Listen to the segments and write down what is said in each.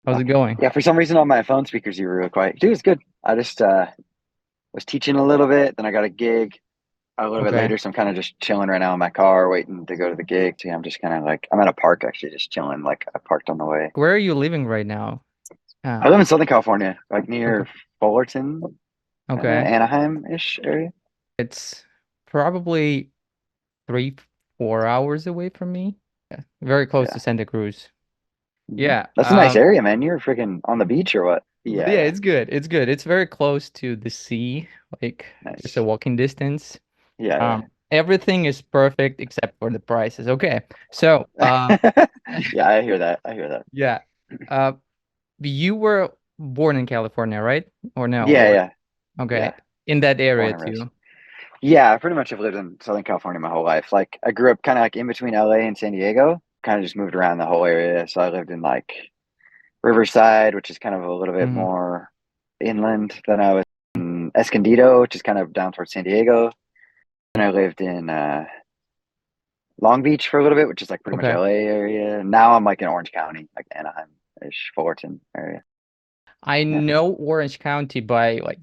How's it going? Yeah, for some reason on my phone speakers you were real quiet. Dude, it's good. I just was teaching a little bit, then I got a gig a little bit Okay. later, so I'm kind of just chilling right now in my car, waiting to go to the gig. So yeah, I'm just kind of like I'm at a park actually, just chilling. Like I parked on the way. Where are you living right now? I Uh, live in Southern California, like okay. near Fullerton, Okay. Anaheim-ish area. It's probably 3, 4 hours away from me. Yeah. Very close to Yeah. Santa Cruz. hmm Yeah. That's a nice area, man. You're freaking on the beach or what? Yeah, Yeah, yeah. it's good. It's good. It's very close to the sea, like just a Nice. walking distance. Yeah, Everything is perfect except for the prices. Okay. So, yeah. Yeah, I hear that. I hear that. yeah. Uh, you were born in California, right? Or no? Yeah, Or yeah, okay. yeah. In that Born area and raised. too. Yeah, I pretty much have lived in Southern California my whole life. Like I grew up kind of like in between LA and San Diego. Kind of just moved around the whole area. So I lived in like Riverside, which is kind of a little bit Hmm. more inland. Then I was in Escondido, which is kind of down towards San Diego. Then I lived in Long Beach for a little bit, which is like pretty much Okay. LA area. Now I'm like in Orange County, like Anaheim-ish, Fullerton area. I Yeah. know Orange County by like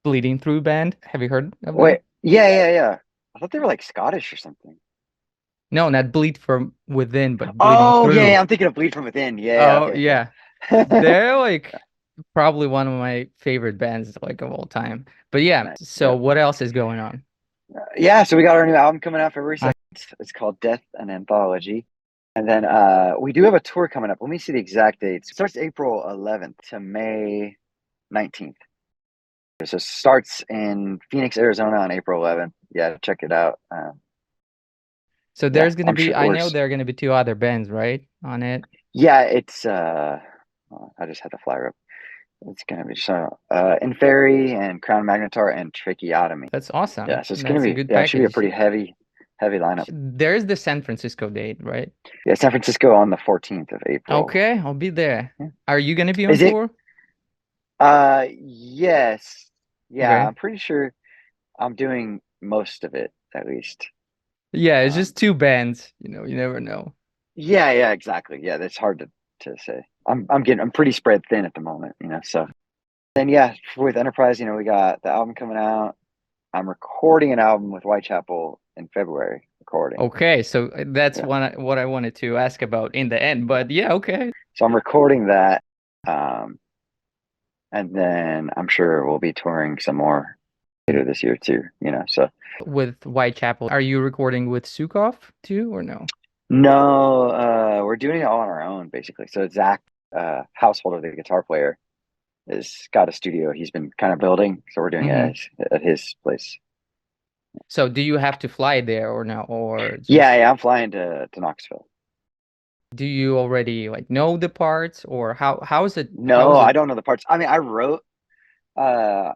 Bleeding Through band. Have you heard of them? Wait, yeah. I thought they were like Scottish or something. No, not Bleed from Within, but Bleeding Oh yeah, Through. I'm thinking of Bleed from Within. Yeah, Oh okay, yeah. okay. They're like probably one of my favorite bands like of all time. But yeah, Nice. so what else is going on? Yeah, so we got our new album coming out February Uh, 2nd. It's called Death and Anthology. And then we do have a tour coming up. Let me see the exact dates. It starts April 11th to May 19th. So it starts in Phoenix, Arizona on April 11th. Yeah, check it out. so Yeah, there's gonna I'm be sure I know there are gonna be two other bands, right? On it. yeah, it's I just had to fly up. It's gonna be so Inferi and Crown Magnetar and Tracheotomy. That's Yeah, awesome. so it's gonna That's a be good yeah, it should be a package. pretty heavy lineup. There's the San Francisco date, right? Yeah, San Francisco on the 14th of April. Okay, I'll be there. Yeah. Are you gonna be on Is it? tour? Yes. Yeah, Okay. I'm pretty sure I'm doing most of it at least. Yeah, it's Um, just two bands, you never know. yeah, exactly. Yeah, that's hard to say. I'm pretty spread thin at the moment, So then yeah, with Enterprise, we got the album coming out. I'm recording an album with Whitechapel in February. Recording. Okay, so that's Yeah, what I wanted to ask about in the end, yeah. but yeah, okay. So I'm recording that. Um, and then I'm sure we'll be touring some more later this year too. So With Whitechapel, are you recording with Sukov too, or no? no, we're doing it all on our own basically. So Zach, Householder, the guitar player, has got a studio he's been kind of building. So we're doing it Hmm. at his place. So do you have to fly there or no? Or Yeah, just yeah, I'm flying to Knoxville. do you already like know the parts or how is it how No, is it? I don't know the parts. I mean, I wrote uh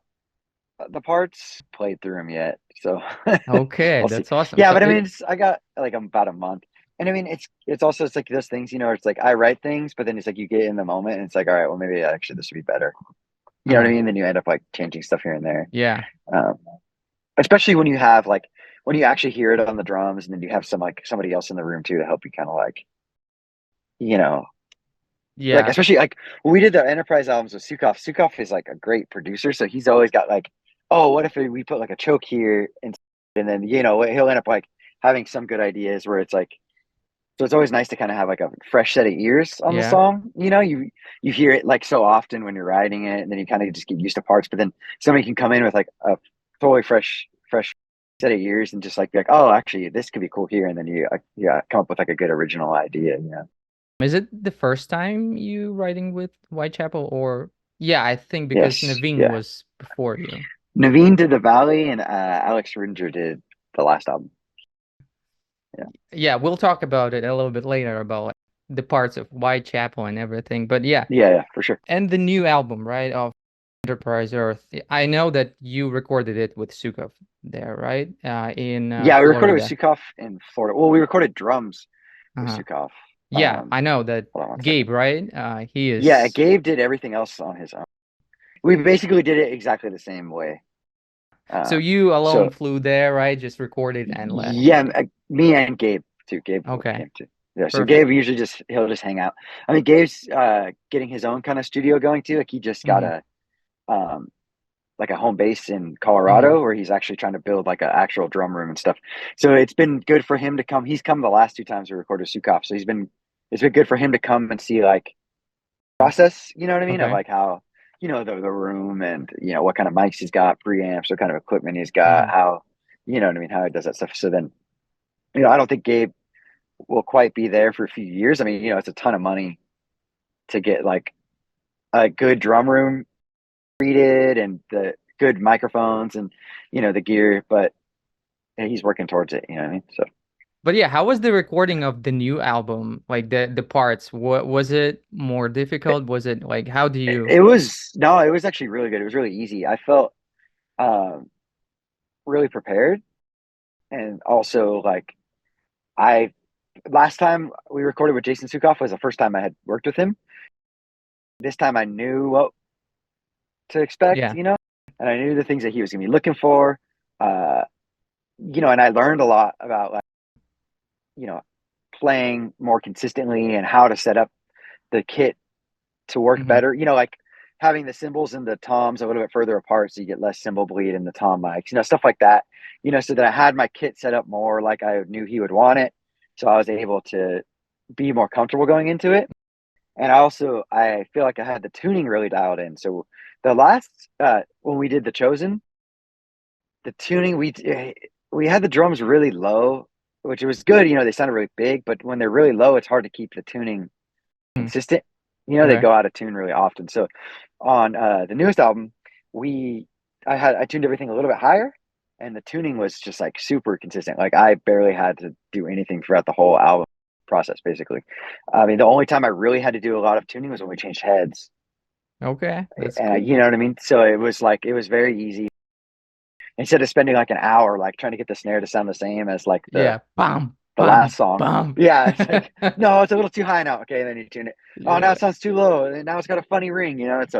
the parts, played through them yet. So Okay, we'll see. that's awesome. Yeah, So but I mean, it I got like about a month. And I mean, it's also it's like those things, it's like I write things, but then it's like you get in the moment and it's like, all right, well maybe actually this would be better. You know what I uh mean? Then you end up like changing stuff here and there. yeah. Um, especially when you have like when you actually hear it on the drums and then you have somebody else in the room too to help you kind of like, you know, like Yeah. especially like when we did the Enterprise albums with Sukov. Sukov is like a great producer, so he's always got like, oh, what if we put like a choke here and then he'll end up like having some good ideas where it's like so it's always nice to kind of have like a fresh set of ears on the Yeah. song. You hear it like so often when you're writing it, and then you kind of just get used to parts. But then somebody can come in with like a totally fresh set of ears and just like be like, oh, actually, this could be cool here, and then you yeah come up with like a good original idea. Is it the first time you writing with Whitechapel or yeah, I think because Yes, Naveen yeah. was before you. Naveen did the Valley, and Alex Ringer did the last album. Yeah, Yeah, we'll talk about it a little bit later about like, the parts of Whitechapel and everything. But yeah, yeah, for sure. and the new album, right, of Enterprise Earth. I know that you recorded it with Sukov there, right? In Yeah, we recorded with Florida. Sukov in Florida. Well, we recorded drums with Uh-huh. Sukov. Yeah, I know that Hold on one Gabe, second. right? He Yeah, is. Gabe did everything else on his own. We basically did it exactly the same way. So you alone So flew there, right? Just recorded and left. yeah, me and Gabe too. Gabe Okay. came too. Yeah, so Gabe Perfect. usually he'll just hang out. I mean, Gabe's getting his own kind of studio going too. Like he just got Hmm. a um like a home base in Hmm. Colorado where he's actually trying to build like an actual drum room and stuff. So it's been good for him to come. He's come the last two times we recorded Sukov. So it's been good for him to come and see like process, you know what I mean? Of Okay. like how, the room and what kind of mics he's got, preamps, what kind of equipment he's got, Hmm. how, you know what I mean, how he does that stuff. So then, I don't think Gabe will quite be there for a few years. I mean, it's a ton of money to get like a good drum room treated and the good microphones and the gear, but he's working towards it. You know what I mean? So But yeah, how was the recording of the new album? Like the parts, what was it more it, difficult? Was it like how do you? it was no, it was actually really good. It was really easy. I felt um, really prepared, and also like I last time we recorded with Jason Sukoff was the first time I had worked with him. This time I knew what to expect, Yeah. and I knew the things that he was gonna be looking for. Uh, and I learned a lot about like you know playing more consistently and how to set up the kit to work Hmm. better. Like having the cymbals and the toms a little bit further apart so you get less cymbal bleed in the tom mics, stuff like that. So that I had my kit set up more like I knew he would want it. So I was able to be more comfortable going into it. And I feel like I had the tuning really dialed in. So the last when we did the Chosen, the tuning we had the drums really low, which was good. They sounded really big, but when they're really low, it's hard to keep the tuning consistent. They Okay. go out of tune really often. So on the newest album, we I tuned everything a little bit higher, and the tuning was just like super consistent. Like I barely had to do anything throughout the whole album process, basically. I mean, the only time I really had to do a lot of tuning was when we changed heads, Okay. That's and cool. you know what I mean. So it was very easy. Instead of spending like an hour like trying to get the snare to sound the same as like Yeah. Bam, the last bam, song. bam. Yeah, it's like, no, it's a little too high now. Okay, and then you tune it. Oh, now Yeah. it sounds too low. And now it's got a funny ring. It's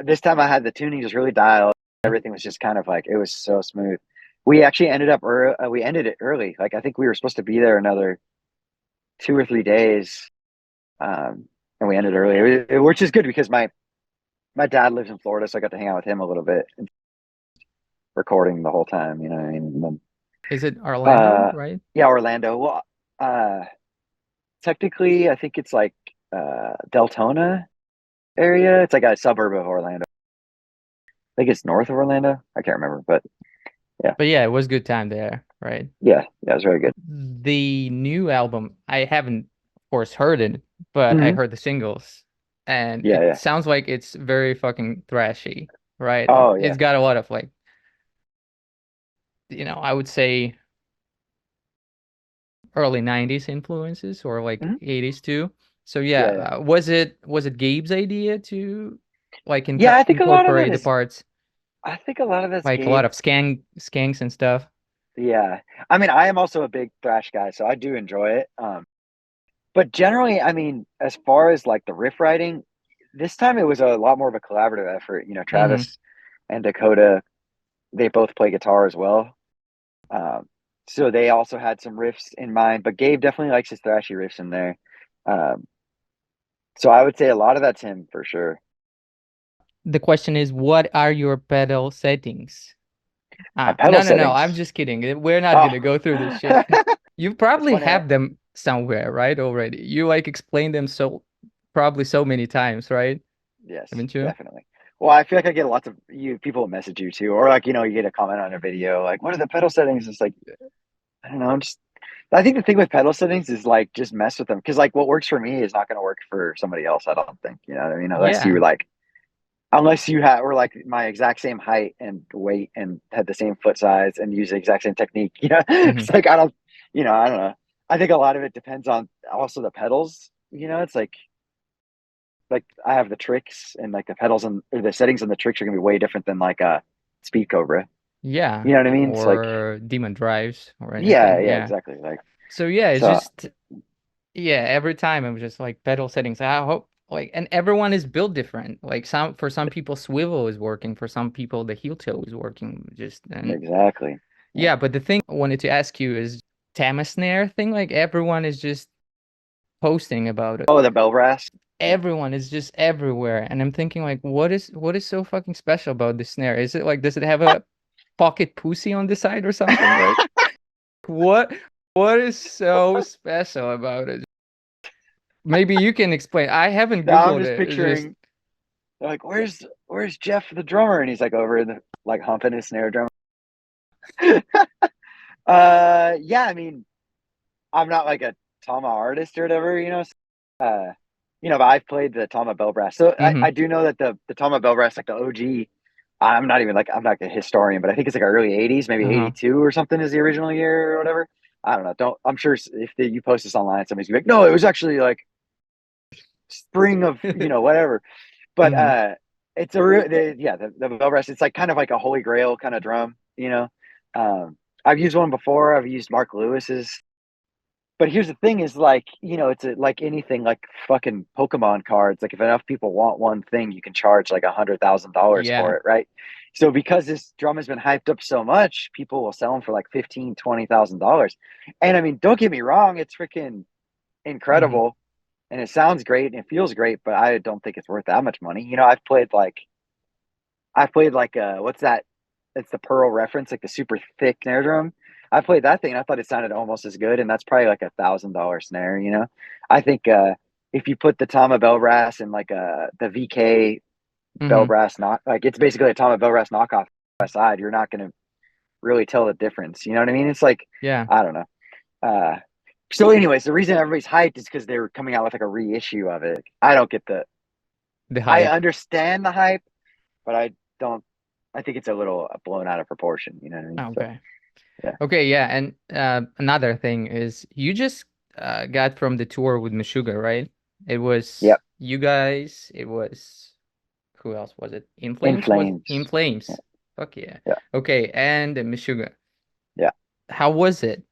this time I had the tuning just really dialed. Everything was just kind of like it was so smooth. We actually ended up we ended it early. Like I think we were supposed to be there another 2 or 3 days, and we ended early, which is good because my dad lives in Florida, so I got to hang out with him a little bit, and recording the whole time. You know what I mean? And then, Is it Orlando, right? yeah, Orlando. Well, technically, I think it's like Deltona area. It's like a suburb of Orlando. I think it's north of Orlando. I can't remember, but yeah, But yeah, it was good time there, right? yeah, it was very good. The new album, I haven't, of course, heard it, but I Hmm. heard the singles, and Yeah, it yeah. sounds like it's very fucking thrashy, right? Oh, yeah. It's got a lot of like, I would say early 90s influences or like Hmm. 80s too. So yeah, Yeah, yeah. was it Gabe's idea to like Yeah, I think a lot of that incorporate the is. parts, I think a lot of that's like a lot Gabe. of skanks and stuff? Yeah, I mean, I am also a big thrash guy, so I do enjoy it. But generally, I mean, as far as like the riff writing, this time it was a lot more of a collaborative effort. Hmm. Travis and Dakota, they both play guitar as well. Um, so they also had some riffs in mind, but Gabe definitely likes his thrashy riffs in there. Um, so I would say a lot of that's him for sure. The question is, what are your pedal settings? My No, pedal no, no. I'm settings. just kidding. We're not Oh, gonna go through this shit. You it's probably funny. have them somewhere, right? Already. You like explained them probably so many times, right? Yes, Haven't you? definitely. Well, I feel like I get lots of people message you too, or like you get a comment on a video like, "What are the pedal settings?" It's like I don't know. Just I think the thing with pedal settings is like just mess with them because like what works for me is not going to work for somebody else. I don't think you know what I mean Yeah. unless you were like my exact same height and weight and had the same foot size and use the exact same technique. Hmm. It's like I don't know. I think a lot of it depends on also the pedals. It's like I have the tricks and like the pedals and or the settings and the tricks are gonna be way different than like a Speed Cobra. Yeah. You know what I mean? It's like Or demon drives or yeah, anything. yeah, Yeah. exactly. Like So yeah, it's so just yeah, every time I'm just like pedal settings. I hope like and everyone is built different. Like some people swivel is working, for some people the heel toe is working. Just and exactly. Yeah. yeah, but the thing I wanted to ask you is Tama snare thing. Like everyone is just posting about it. Oh, the bell brass. Yeah. Everyone is just everywhere, and I'm thinking like, what is so fucking special about this snare? Is it like, does it have a pocket pussy on the side or something? Like, what what is so special about it? Maybe you can explain. I haven't Now I'm Googled just it. It's just picturing, they're like, where's Jeff the drummer? And he's like over in the like humping his snare drum. Yeah, I mean, I'm not like a Tama artist or whatever, Uh, but I've played the Tama bell brass, so I hmm do know that the Tama bell brass, like the OG. I'm not a historian, but I think it's like early '80s, maybe Uh-huh. '82 or something is the original year or whatever. I don't know. Don't I'm sure if you post this online, somebody's gonna be like, no, it was actually like spring of whatever. But hmm it's a real the bell brass. It's like kind of like a holy grail kind of drum. I've used one before. I've used Mark Lewis's. But here's the thing: is like it's like anything, like fucking Pokemon cards. Like if enough people want one thing, you can charge like $100,000 Yeah. for it, right? So because this drum has been hyped up so much, people will sell them for like 15, $20,000. And I mean, don't get me wrong, it's freaking hmm incredible and it sounds great and it feels great, but I don't think it's worth that much money. I've played like what's that? It's the Pearl reference, like the super thick snare drum. I played that thing and I thought it sounded almost as good, and that's probably like $1,000 snare. I think if you put the Tama bell brass and like the VK bell hmm brass knock, like it's basically a Tama bell brass knockoff side, you're not gonna really tell the difference. You know what I mean? It's like Yeah. I don't know. So, anyways, the reason everybody's hyped is because they were coming out with like a reissue of it. I don't get the. The I hype. understand the hype, but I don't. I think it's a little blown out of proportion. You know what I mean? So Okay. yeah. Okay, yeah, and another thing is you just got from the tour with Meshuggah, right? It was Yep. you guys, it was who else was it? In In Flames? Was In flames. Yeah. Flames. Fuck yeah. Yeah. Okay, and Meshuggah. Yeah. How was it?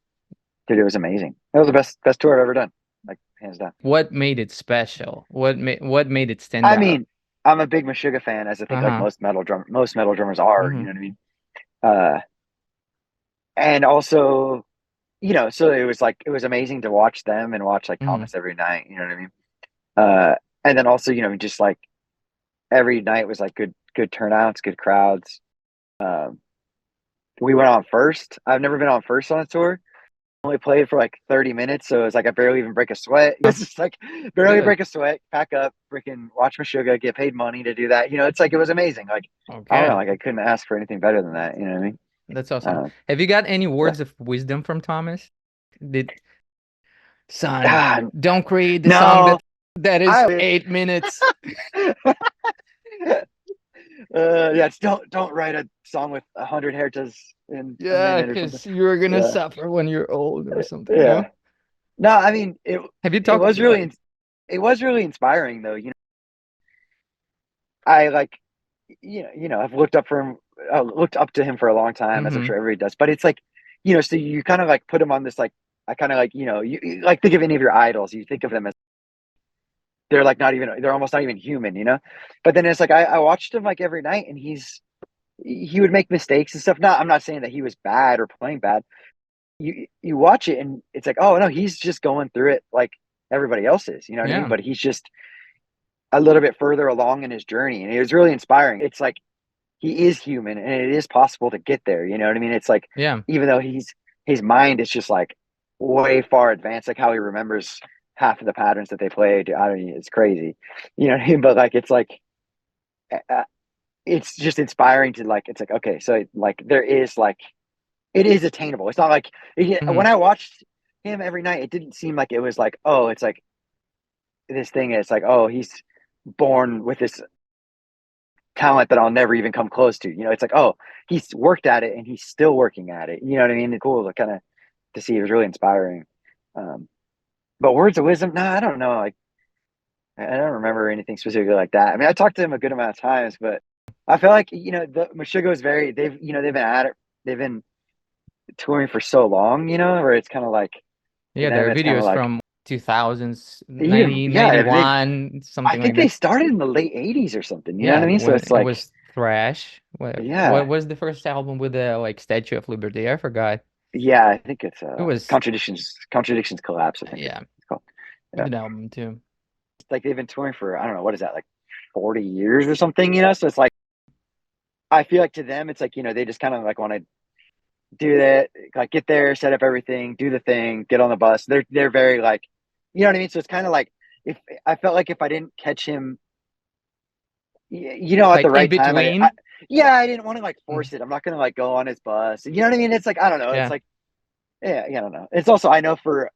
Dude, it was amazing. That was the best tour I've ever done. Like hands down. What made it special? What made it stand I out? mean, I'm a big Meshuggah fan, as I think like Uh-huh. most metal drummers are. You hmm know what I mean? Uh, and also, so it was amazing to watch them and watch like hmm Thomas every night. You know what I mean? Uh, and then also, just like every night was like good turnouts, good crowds. Um, we went on first. I've never been on first on a tour. Only played for like 30 minutes, so it was like I barely even break a sweat. It's just like barely Really? break a sweat, pack up, freaking watch Meshuggah, get paid money to do that. It's like it was amazing. Like I don't know, Okay. like I couldn't ask for anything better than that. You know what I mean? That's awesome. Uh, Have you got any yeah. words of wisdom from Thomas? Did son, Ah, don't create the song no, that is I wish. 8 minutes. Yeah, don't write a song with 100 hertz in a Yeah, minute or something. because you're gonna Yeah, suffer when you're old or something, you know? yeah. No, I mean Have you it talked was like, it was really inspiring though. I like I've looked up to him for a long time, as I'm mm-hmm, sure everybody does. But it's like, so you kind of like put him on this like I kind of like like think of any of your idols, you think of them as they're like not even they're almost not even human. But then it's like I watched him like every night, and he would make mistakes and stuff. Not I'm not saying that he was bad or playing bad. You watch it and it's like, oh no, he's just going through it like everybody else is. You know what I mean? yeah, But he's just a little bit further along in his journey, and it was really inspiring. It's like he is human and it is possible to get there. You know what I mean? It's like, yeah, even though his mind is just like way far advanced, like how he remembers half of the patterns that they played. I don't know, it's crazy. You know what I mean? But like, it's like, uh, it's just inspiring to like, it's like, okay, so like there is like, it is attainable. It's not like mm-hmm, when I watched him every night, it didn't seem like it was like, oh, it's like this thing. It's like, oh, he's born with this talent that I'll never even come close to. It's like, oh, he's worked at it and he's still working at it. You know what I mean? It's cool to kind of to see. It was really inspiring. Um, but words of wisdom, no, I don't know. Like I don't remember anything specifically like that. I mean, I talked to him a good amount of times, but I feel like the Meshuggah is very. They've been at it. They've been touring for so long. Where it's kind of like to yeah, there them, are it's kind of videos like from 2000s, even they. 1991, I something like think they that. started in the late '80s or something. You know what I Yeah, mean? So when it's it like, was thrash. What yeah, was the first album with the like Statue of Liberty? I forgot. yeah. I think it's It was, contradictions collapse. I think yeah. it's called. Good album too. It's like they've been touring for, I don't know, what is that, like 40 years or something, you know? So it's like, I feel like to them, it's like, you know, they just kind of like want to do that, like get there, set up everything, do the thing, get on the bus. They're very like, you know what I mean? So it's kind of like, if I felt like if I didn't catch him, you know, at Like the in right time, between. yeah, I didn't want to like Mm, force it. I'm not gonna like go on his bus. You know what I mean? It's like, I don't know. It's yeah. like, yeah, I don't know. It's also, I know for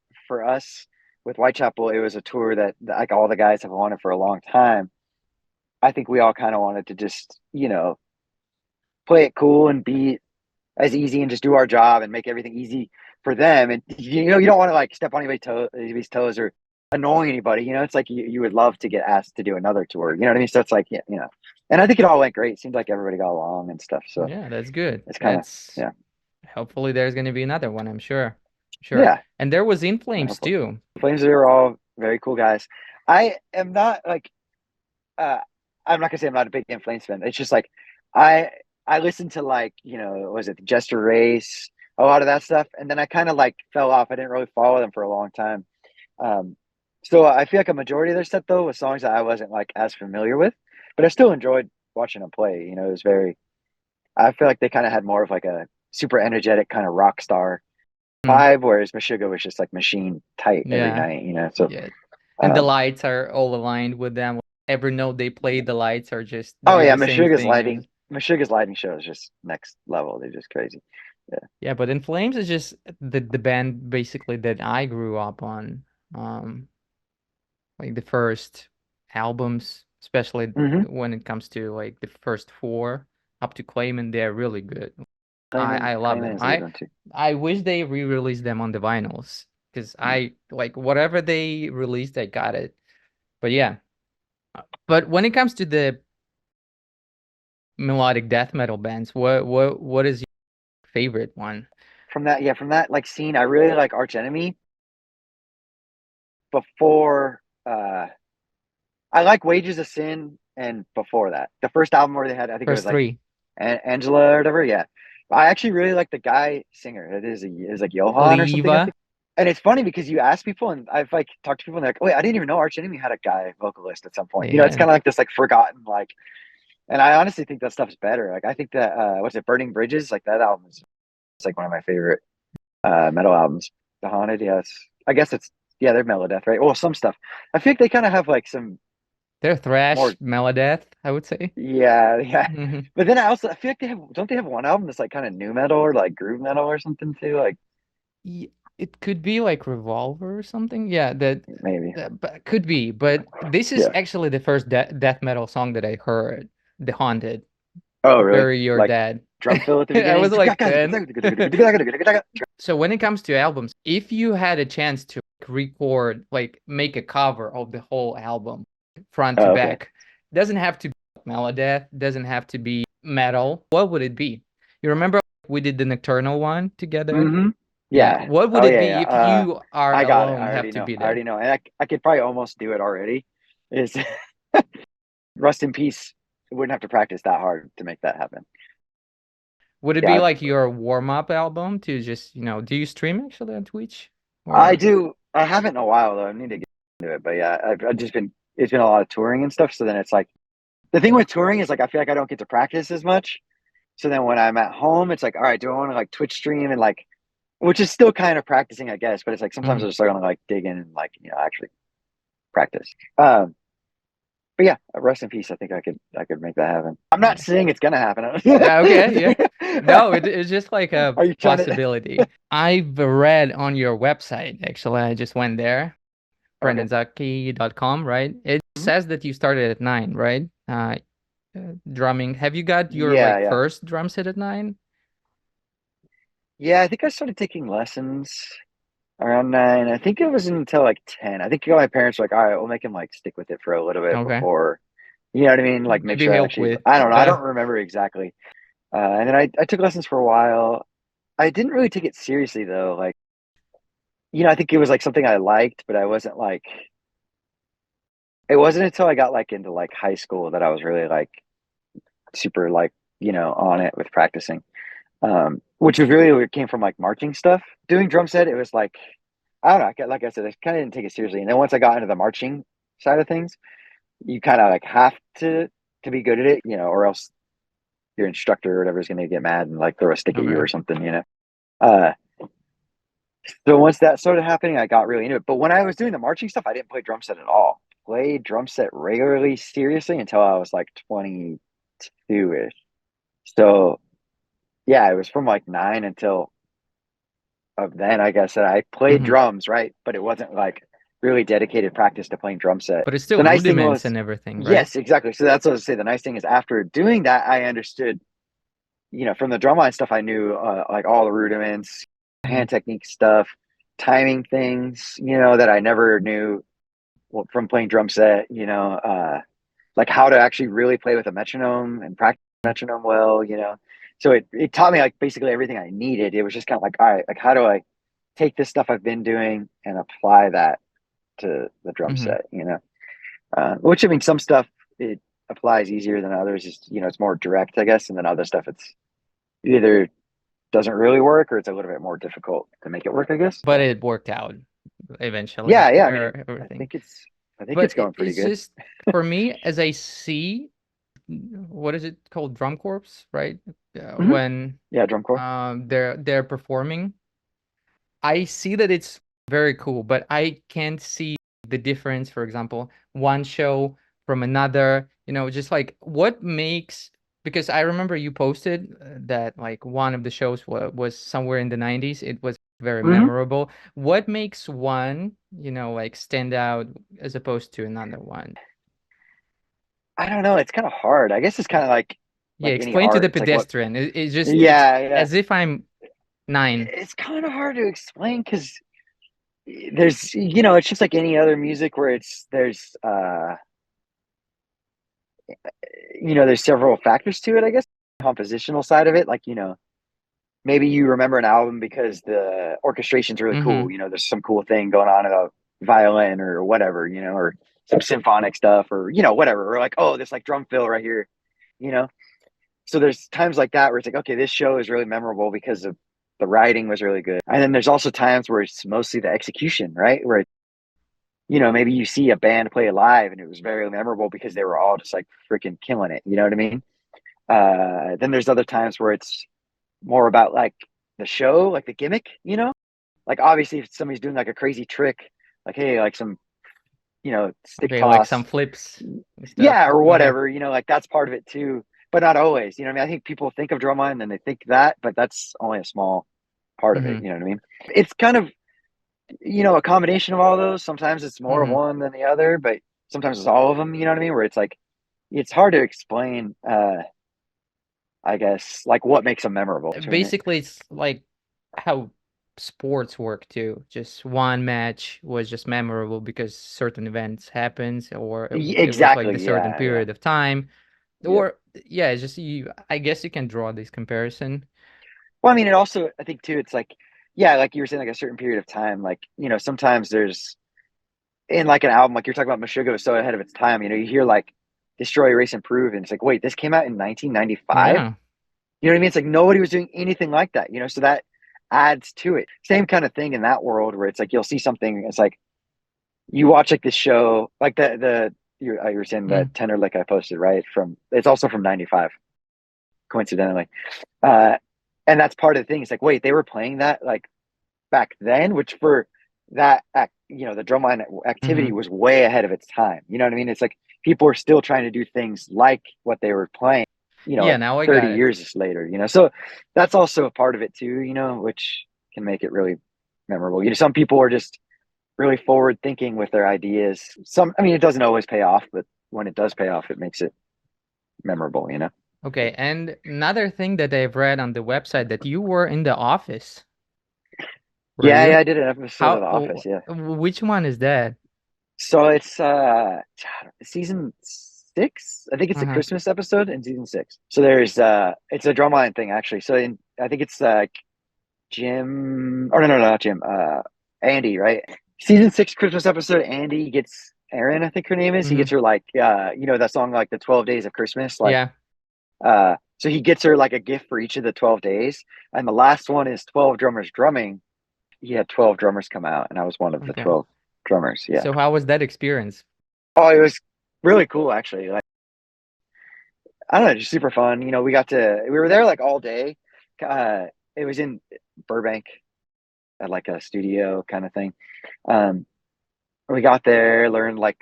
us with Whitechapel, it was a tour that like all the guys have wanted for a long time. I think we all kind of wanted to just, you know, play it cool and be as easy and just do our job and make everything easy for them. And you know, you don't want to like step on anybody's toes or annoy anybody. You know, it's like you would love to get asked to do another tour. You know what I mean? So it's like, yeah, you know, and I think it all went great. It seemed like everybody got along and stuff. So Yeah, that's good. it's kind of, That's yeah, hopefully there's gonna be another one, I'm sure. Sure. yeah. And there was In Flames Hopefully. too. Flames are all very cool guys. I am not like, uh, I'm not gonna say I'm not a big In Flames fan. It's just like I I listened to like, you know, was it Jester Race, a lot of that stuff, and then I kind of like fell off. I didn't really follow them for a long time. Um, so I feel like a majority of their set though was songs that I wasn't like as familiar with, but I still enjoyed watching them play. You know, it was very. I feel like they kind of had more of like a super energetic kind of rock star Mm, vibe, whereas Meshuggah was just like machine tight every yeah. night. You know, so Yeah. And the um, lights are all aligned with them. Every note they play, the lights are just oh do yeah, the same thing as Meshuggah's lighting show is just next level. They're just crazy. Yeah. yeah, but In Flames is just the band basically that I grew up on. Um, like the first albums, especially Mm-hmm. when it comes to like the first four up to Clayman, they're really good. Clayman, I love Clayman them. is a good one too. I wish they re-released them on the vinyls because Mm. I like whatever they released, I got it. But yeah, but when it comes to the melodic death metal bands, what is your favorite one? From that like scene, I really like Arch Enemy. Before, I like Wages of Sin, and before that, the first album where they had, I think it was First like three, Angela or whatever. Yeah, I actually really like the guy singer. It is like Johan or something, I Leva. think. And it's funny because you ask people, and I've like talked to people, and they're like, "Wait, I didn't even know Arch Enemy had a guy vocalist at some point." You know, it's Yeah, kind of like this like forgotten like. And I honestly think that stuff's better. Like I think that what's it, Burning Bridges, like that album is it's like one of my favorite metal albums. The Haunted, yes. I guess it's yeah, they're Melodeath, right? Well, some stuff. I think they kind of have like some they're thrash more melodeath, I would say. yeah, yeah. Hmm. But then I feel like they have don't they have one album that's like kind of new metal or like groove metal or something too? Like It could be like Revolver or something. Yeah, maybe. but could be. But this is Yeah. actually the first death metal song that I heard, The Haunted, Oh, really? Bury Your Like Dead. drum fill at the I beginning. was like 10. So when it comes to albums, if you had a chance to record, like make a cover of the whole album, front to Oh, okay. back, doesn't have to be Melodeath, doesn't have to be metal. What would it be? You remember we did the Nocturnal one together? Mm-hmm. Yeah. Yeah. What would Oh it yeah, be yeah. if you are I got it. alone, I have already to know. be I there? already know. And I could probably almost do it already. Is Rust in Peace. Wouldn't have to practice that hard to make that happen. Would it be Yeah, like your warm-up album to just, do you stream actually on Twitch? I Or do. I haven't in a while though. I need to get into it. But yeah, I've just been. It's been a lot of touring and stuff. So then it's like the thing with touring is like I feel like I don't get to practice as much. So then when I'm at home, it's like, all right, do I want to like Twitch stream and like, which is still kind of practicing, I guess. But it's like sometimes I Mhm. just want to like dig in and like actually practice. But yeah, rest in peace. I think I could make that happen. I'm not Yeah. saying it's gonna happen. Yeah, okay, yeah. No, it's just like a Are you trying to? possibility. I've read on your website, actually, I just went there, Okay. brandonzacke.com, right? It Mhm. says that you started at 9, right? Drumming. Have you got your Yeah, like yeah, first drum set at 9? yeah. I think I started taking lessons around 9. I think it was until like 10. I think my parents were like, all right, we'll make him like stick with it for a little bit Okay. before, you know what I mean? Like make Maybe sure I help actually, with. I don't know. I Yeah. don't remember exactly. And then I took lessons for a while. I didn't really take it seriously though. Like, I think it was like something I liked, but I wasn't like, it wasn't until I got like into like high school that I was really like super like, on it with practicing. Which was really where it came from like marching stuff. Doing drum set, it was like I don't know. Like I said, I kind of didn't take it seriously. And then once I got into the marching side of things, you kind of like have to be good at it, or else your instructor or whatever is going to get mad and like throw a stick at you Okay. or something. Uh, so once that started happening, I got really into it. But when I was doing the marching stuff, I didn't play drum set at all. Played drum set regularly, seriously, until I was like 22-ish. So yeah, it was from like 9 until of then, I guess, that I played Hmm. drums, right? But it wasn't like really dedicated practice to playing drum set. But it's still The nice thing rudiments was, and everything, right? yes, exactly. So that's what I was say. The nice thing is after doing that, I understood, from the drumline stuff, I knew like all the rudiments, Hmm. hand technique stuff, timing things, that I never knew from playing drum set, like how to actually really play with a metronome and practice metronome well. So it taught me like basically everything I needed. It was just kind of like, all right, like how do I take this stuff I've been doing and apply that to the drum Hmm. set. Which I mean, some stuff it applies easier than others. It's more direct, I guess, and then other stuff it's either doesn't really work or it's a little bit more difficult to make it work, I guess. But it worked out eventually, Yeah, yeah. I mean, or I everything. think it's I think it's But going pretty it's good. just for me, as I see, what is it called? Drum corps, right? Hmm. When Yeah, drum corps. they're performing, I see that it's very cool, but I can't see the difference, for example, one show from another, just like what makes, because I remember you posted that like one of the shows was somewhere in the 90s. It was very Hmm. memorable. What makes one, like stand out as opposed to another one? I don't know. It's kind of hard. I guess it's kind of Yeah, like any explain to art. the It's like what. pedestrian. It's Yeah, yeah. as if I'm 9. It's kind of hard to explain because it's just like any other music where there's several factors to it, I guess. Compositional side of it, like, maybe you remember an album because the orchestration's really cool. Mm-hmm. There's some cool thing going on in a violin or whatever, or some symphonic stuff or, whatever. Or like, oh, this like drum fill right here, you know? So there's times like that where it's like, okay, this show is really memorable because of the writing was really good. And then there's also times where it's mostly the execution, right? Where, maybe you see a band play live and it was very memorable because they were all just like freaking killing it. You know what I mean? Then there's other times where it's more about like the show, like the gimmick. Like obviously if somebody's doing like a crazy trick, like, hey, like some, stick Okay, like some toss, flips and stuff. yeah, or Uh-huh. whatever, like that's part of it too, but not always. What I mean? I think people think of drumline and they think that, but that's only a small part of it. Mm-hmm. You know what I mean? It's kind of, a combination of all those. Sometimes it's more of Mm-hmm. one than the other, but sometimes it's all of them. You know what I mean? Where it's like, it's hard to explain, I guess, like what makes them memorable to me. Basically, it's like how sports work too. Just one match was just memorable because certain events happens, or it was like the Exactly. certain Yeah. Yeah. period of time, Yep. or yeah, it's just you. I guess you can draw this comparison. Well, I mean, it also, I think too, it's like, yeah, like you were saying, like a certain period of time, like, sometimes there's in like an album, like you're talking about Meshuggah was so ahead of its time, you hear like Destroy, Erase, Improve, and it's like, wait, this came out in 1995? Yeah. You know what I mean? It's like nobody was doing anything like that. So that adds to it. Same kind of thing in that world where it's like you'll see something, it's like you watch like this show, like you were saying the Mm. tenor lick I posted, right? It's also from 95, coincidentally. Uh, and that's part of the thing. It's like, wait, they were playing that like back then, which for that the drumline Mm-hmm. activity was way ahead of its time. You know what I mean? It's like people are still trying to do things like what they were playing, Yeah, like now I 30 got it. years later. So that's also a part of it too, which can make it really memorable. Some people are just really forward thinking with their ideas. I mean, it doesn't always pay off, but when it does pay off, it makes it memorable. Okay, and another thing that I've read on the website that you were in the office, were Yeah, you? yeah, I did an episode of How? The Office. Yeah. Which one is that? So it's season 6. I think it's the Uh-huh. Christmas episode in season 6. So there's it's a drumline thing actually. So I think it's Jim, or no, not Jim, Andy, right? Season 6 Christmas episode, Andy gets Erin, I think her name is. He Mm-hmm. gets her like that song like the 12 days of Christmas, like Yeah. so he gets her like a gift for each of the 12 days. And the last one is 12 drummers drumming. he had 12 drummers come out, and I was one of the Okay. 12 drummers. Yeah. So how was that experience? Oh, it was really cool actually. Like, I don't know, just super fun. You know, we were there like all day. Uh, it was in Burbank at like a studio kind of thing. Um, we got there,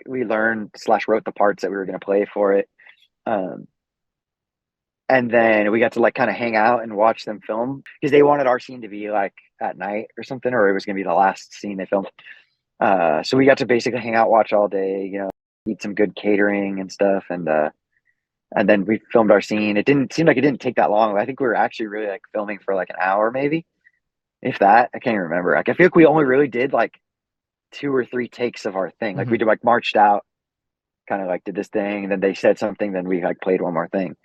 we learned slash wrote the parts that we were going to play for it. Um, and then we got to like kind of hang out and watch them film because they wanted our scene to be like at night or something, or it was going to be the last scene they filmed. So we got to basically hang out, watch all day, you know, eat some good catering and stuff. And then we filmed our scene. It didn't seem like it didn't take that long. I think we were actually really like filming for like an hour, maybe, if that. I can't even remember. Like, I feel like we only really did like 2 or 3 takes of our thing. Like, we did like marched out, kind of like did this thing, and then they said something, then we like played one more thing.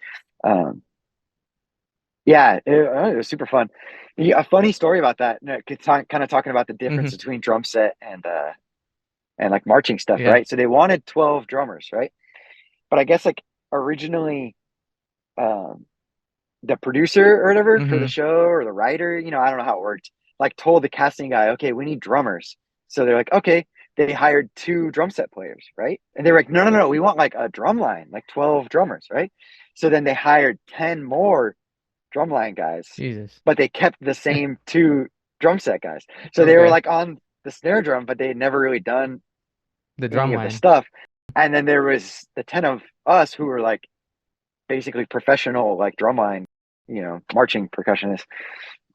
Um, yeah, it was super fun. Yeah, a funny story about that. Kind of talking about the difference Mm-hmm. between drum set and like marching stuff, Yeah. right? So they wanted 12 drummers, right? But I guess like originally, um, the producer or whatever for the Mm-hmm. show or the writer, you know, I don't know how it worked, like told the casting guy, okay, we need drummers. So they're like, okay, they hired 2 drum set players, right? And they're like, no, no, no, we want like a drum line, like 12 drummers, right? So then they hired 10 more drumline guys, Jesus. but they kept the same 2 drum set guys. So they were Okay. like on the snare drum, but they had never really done The drum any of the line. stuff. And then there was the 10 of us who were like basically professional, like drumline, you know, marching percussionists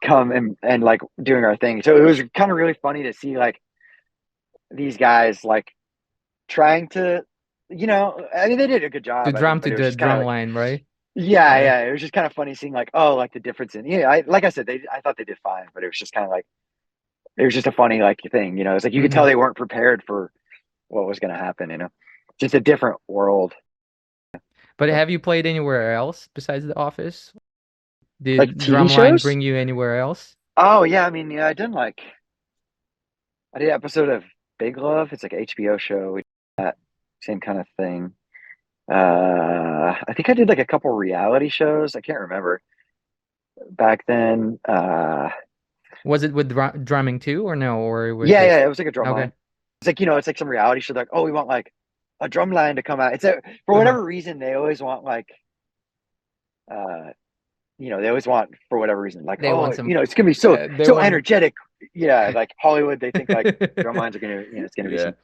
come and like doing our thing. So it was kind of really funny to see like these guys like trying to, you know, I mean, they did a good To job, I drum think, to but it was the just kind of drum like, line, right? yeah, Yeah. yeah, it was just kind of funny seeing like, oh, like the difference in, yeah, like I said, I thought they did fine, but it was just kind of like, it was just a funny like thing, you know, it's like you could Mm-hmm. tell they weren't prepared for what was going to happen, you know, just a different world. But So, have you played anywhere else besides the office? like Did TV drumline shows. bring you anywhere else? Oh yeah, I mean, yeah, I did an episode of Big Love. It's like an HBO show. We did that same kind of thing. I think I did like a couple reality shows. I can't remember back then. Was it with drumming too, or no? Or it was Yeah, just yeah, it was like a drum okay. line. It's like, you know, it's like some reality show. Like, oh, we want like a drum line to come out. For Uh-huh. whatever reason, they always want like, uh, you know, they always want for whatever reason, like, They oh, want some. you know, it's gonna be so They so want. energetic. Yeah, like Hollywood, they think like drum lines are gonna, you know, it's gonna be Yeah. some.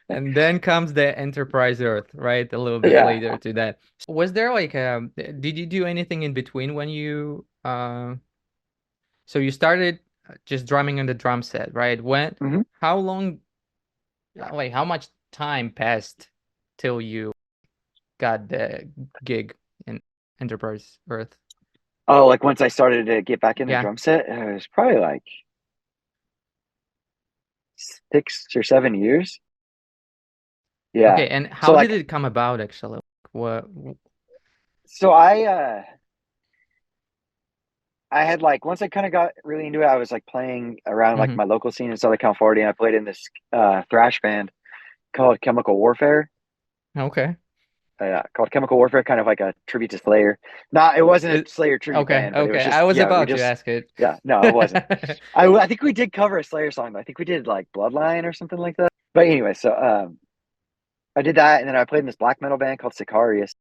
And then comes the Enterprise Earth, right? A little bit Yeah. later to that. Was there like did you do anything in between when you so you started just drumming on the drum set, right? Hmm. How long, like how much time passed till you got the gig in Enterprise Earth? Oh, like once I started to get back in the Yeah. drum set, it was probably like 6 or 7 years. Yeah. Okay, and So how did like, it come about actually? What? so I had like once I kind of got really into it, I was like playing around like Mm-hmm. my local scene in Southern California. And I played in this thrash band called Chemical Warfare. Okay. Called Chemical Warfare, kind of like a tribute to Slayer. Not, it wasn't It, a Slayer tribute okay, band, but it was okay. just, I was yeah, we about to just, ask it. yeah, no, it wasn't. I think we did cover a Slayer song, though. I think we did like Bloodline or something like that. But anyway, so I did that, and then I played in this black metal band called Sicarius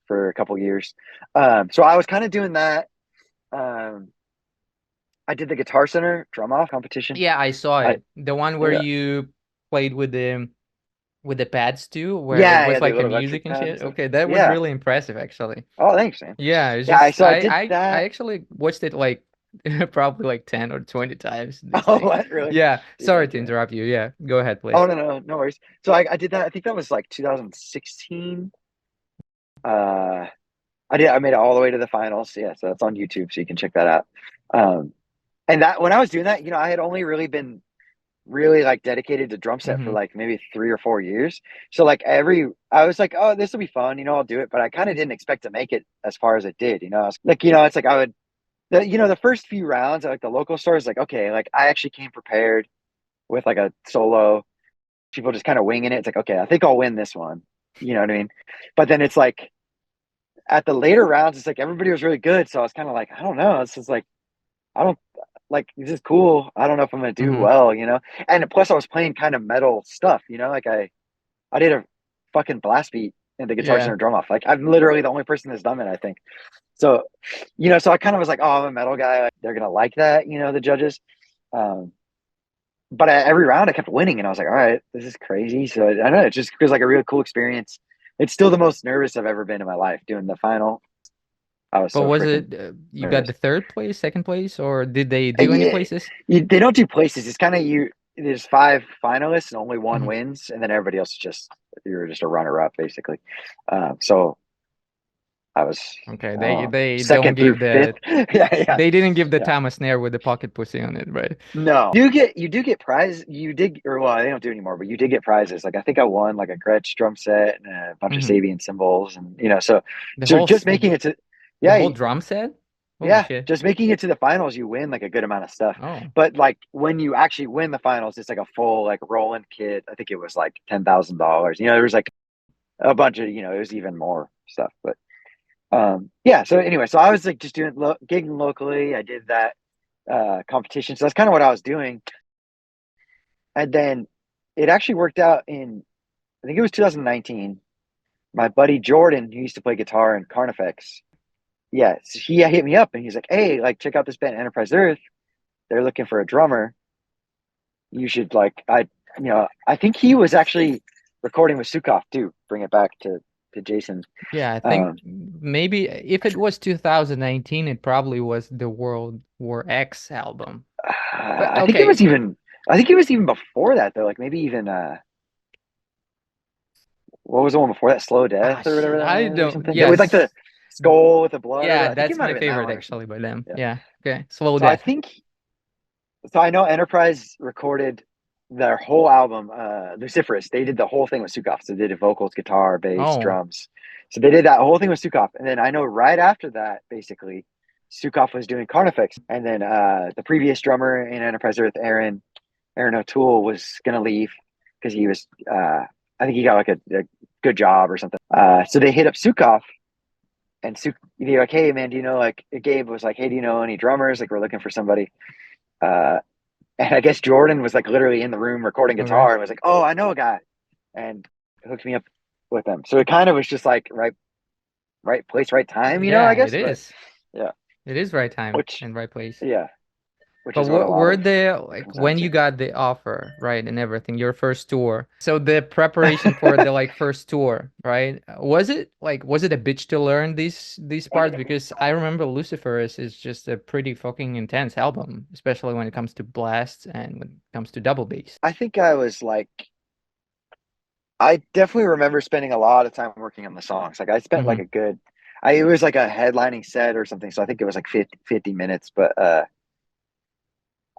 for a couple years. So I was kind of doing that. Um, I did the Guitar Center drum off competition. Yeah, I saw I it. The one where Yeah, you played with the pads too, where it yeah, was yeah, the like a little music electric and pad and shit. stuff. Okay, that was Yeah. really impressive actually. Oh, thanks, man. Yeah, it's Yeah, just so I did I that. actually watched it like probably like 10 or 20 times this Oh, thing. what really? Yeah, Dude, sorry thank to you, man. interrupt you. Yeah, go ahead, Oh please. no, no, no worries. So I did that. I think that was like 2016. Uh, I made it all the way to the finals. Yeah, so that's on YouTube, so you can check that out. Um, and that when I was doing that, you know, I had only really been really like dedicated to drum set for Mm-hmm. like maybe 3 or 4 years. So like I was like, oh, this will be fun, you know, I'll do it. But I kind of didn't expect to make it as far as it did, you know. I was, like, you know, it's like the first few rounds at like the local stores, like, okay, like I actually came prepared with like a solo. People just kind of winging it. It's like, okay, I think I'll win this one. You know what I mean? But then it's like at the later rounds, it's like everybody was really good. So I was kind of like, I don't know. It's just like, I don't. like this is cool. I don't know if I'm gonna do Mm-hmm. well, you know. And plus, I was playing kind of metal stuff, you know. Like I did a fucking blast beat in the Guitar Yeah. Center drum off. Like I'm literally the only person that's done it, I think. So, you know, so I kind of was like, oh, I'm a metal guy. Like, they're gonna like that, you know, the judges. Um, but every round I kept winning, and I was like, all right, this is crazy. So I don't know, it just feels like a really cool experience. It's still the most nervous I've ever been in my life doing the final. I was But so was freaking it you got nervous. the third place, second place, or did they do any Yeah, places? they don't do places. It's kind of you. There's five finalists and only one Mhm. wins, and then everybody else is just you're just a runner up basically. So I was Okay, they don't second through give fifth. the Yeah, yeah, they didn't give the yeah. Tama snare with the pocket pussy on it, right? No, you do get prize. You did, or well, they don't do anymore, but you did get prizes. Like I think I won like a Gretsch drum set and a bunch of Hmm. Sabian cymbals, and you know, so The so whole just making it to, the yeah, whole drum set? Holy yeah, shit. just making it to the finals, you win like a good amount of stuff. Oh. But like when you actually win the finals, it's like a full like Roland kit. I think it was like $10,000. You know, there was like a bunch of, you know, it was even more stuff. But yeah. So anyway, so I was like just doing gigging locally. I did that competition. So that's kind of what I was doing. And then it actually worked out in, I think it was 2019. My buddy Jordan, who used to play guitar in Carnifex, yeah, so he hit me up and he's like, "Hey, like check out this band Enterprise Earth. They're looking for a drummer. You should like you know, I think he was actually recording with Sukov too. Bring it back to Jason. Yeah, I think Um, maybe if it was 2019, it probably was the World War X album. But I think it was okay, even I think it was even before that though. Like maybe even what was the one before that? Slow Death or whatever shit, that I one is or don't. something. With like the Yes, skull with the blood or yeah, whatever. I think it that's might my have been that favorite one or something. actually by them. Yeah. Yeah, okay, Slow So I Death. think so. I know Enterprise recorded their whole album, Luciferous. They did the whole thing with Sukov. So they did vocals, guitar, bass, Oh, drums. So they did that whole thing with Sukov. And then I know right after that, basically, Sukov was doing Carnifex. And then the previous drummer in Enterprise Earth, Aaron O'Toole, was gonna leave because he was I think he got like a good job or something. So they hit up Sukov and they're like, "Hey man, do you know like Gabe was like, hey, do you know any drummers? Like we're looking for somebody." Uh, and I guess Jordan was like literally in the room recording okay. guitar and was like, "Oh, I know a guy," and hooked me up with them. So it kind of was just like right place, right time, you know, I Yeah, it guess. But is. yeah, It is right time which and right place. yeah, which But is what a lot were of they like comes down when to. you got the offer, right, and everything, your first tour? So the preparation for the like first tour, right? Was it a bitch to learn these parts? Because I remember Lucifer is just a pretty fucking intense album, especially when it comes to blasts and when it comes to double bass. I think I was like, I definitely remember spending a lot of time working on the songs. Like I spent like Mm-hmm. a good, it was like a headlining set or something. So I think it was like 50 minutes, but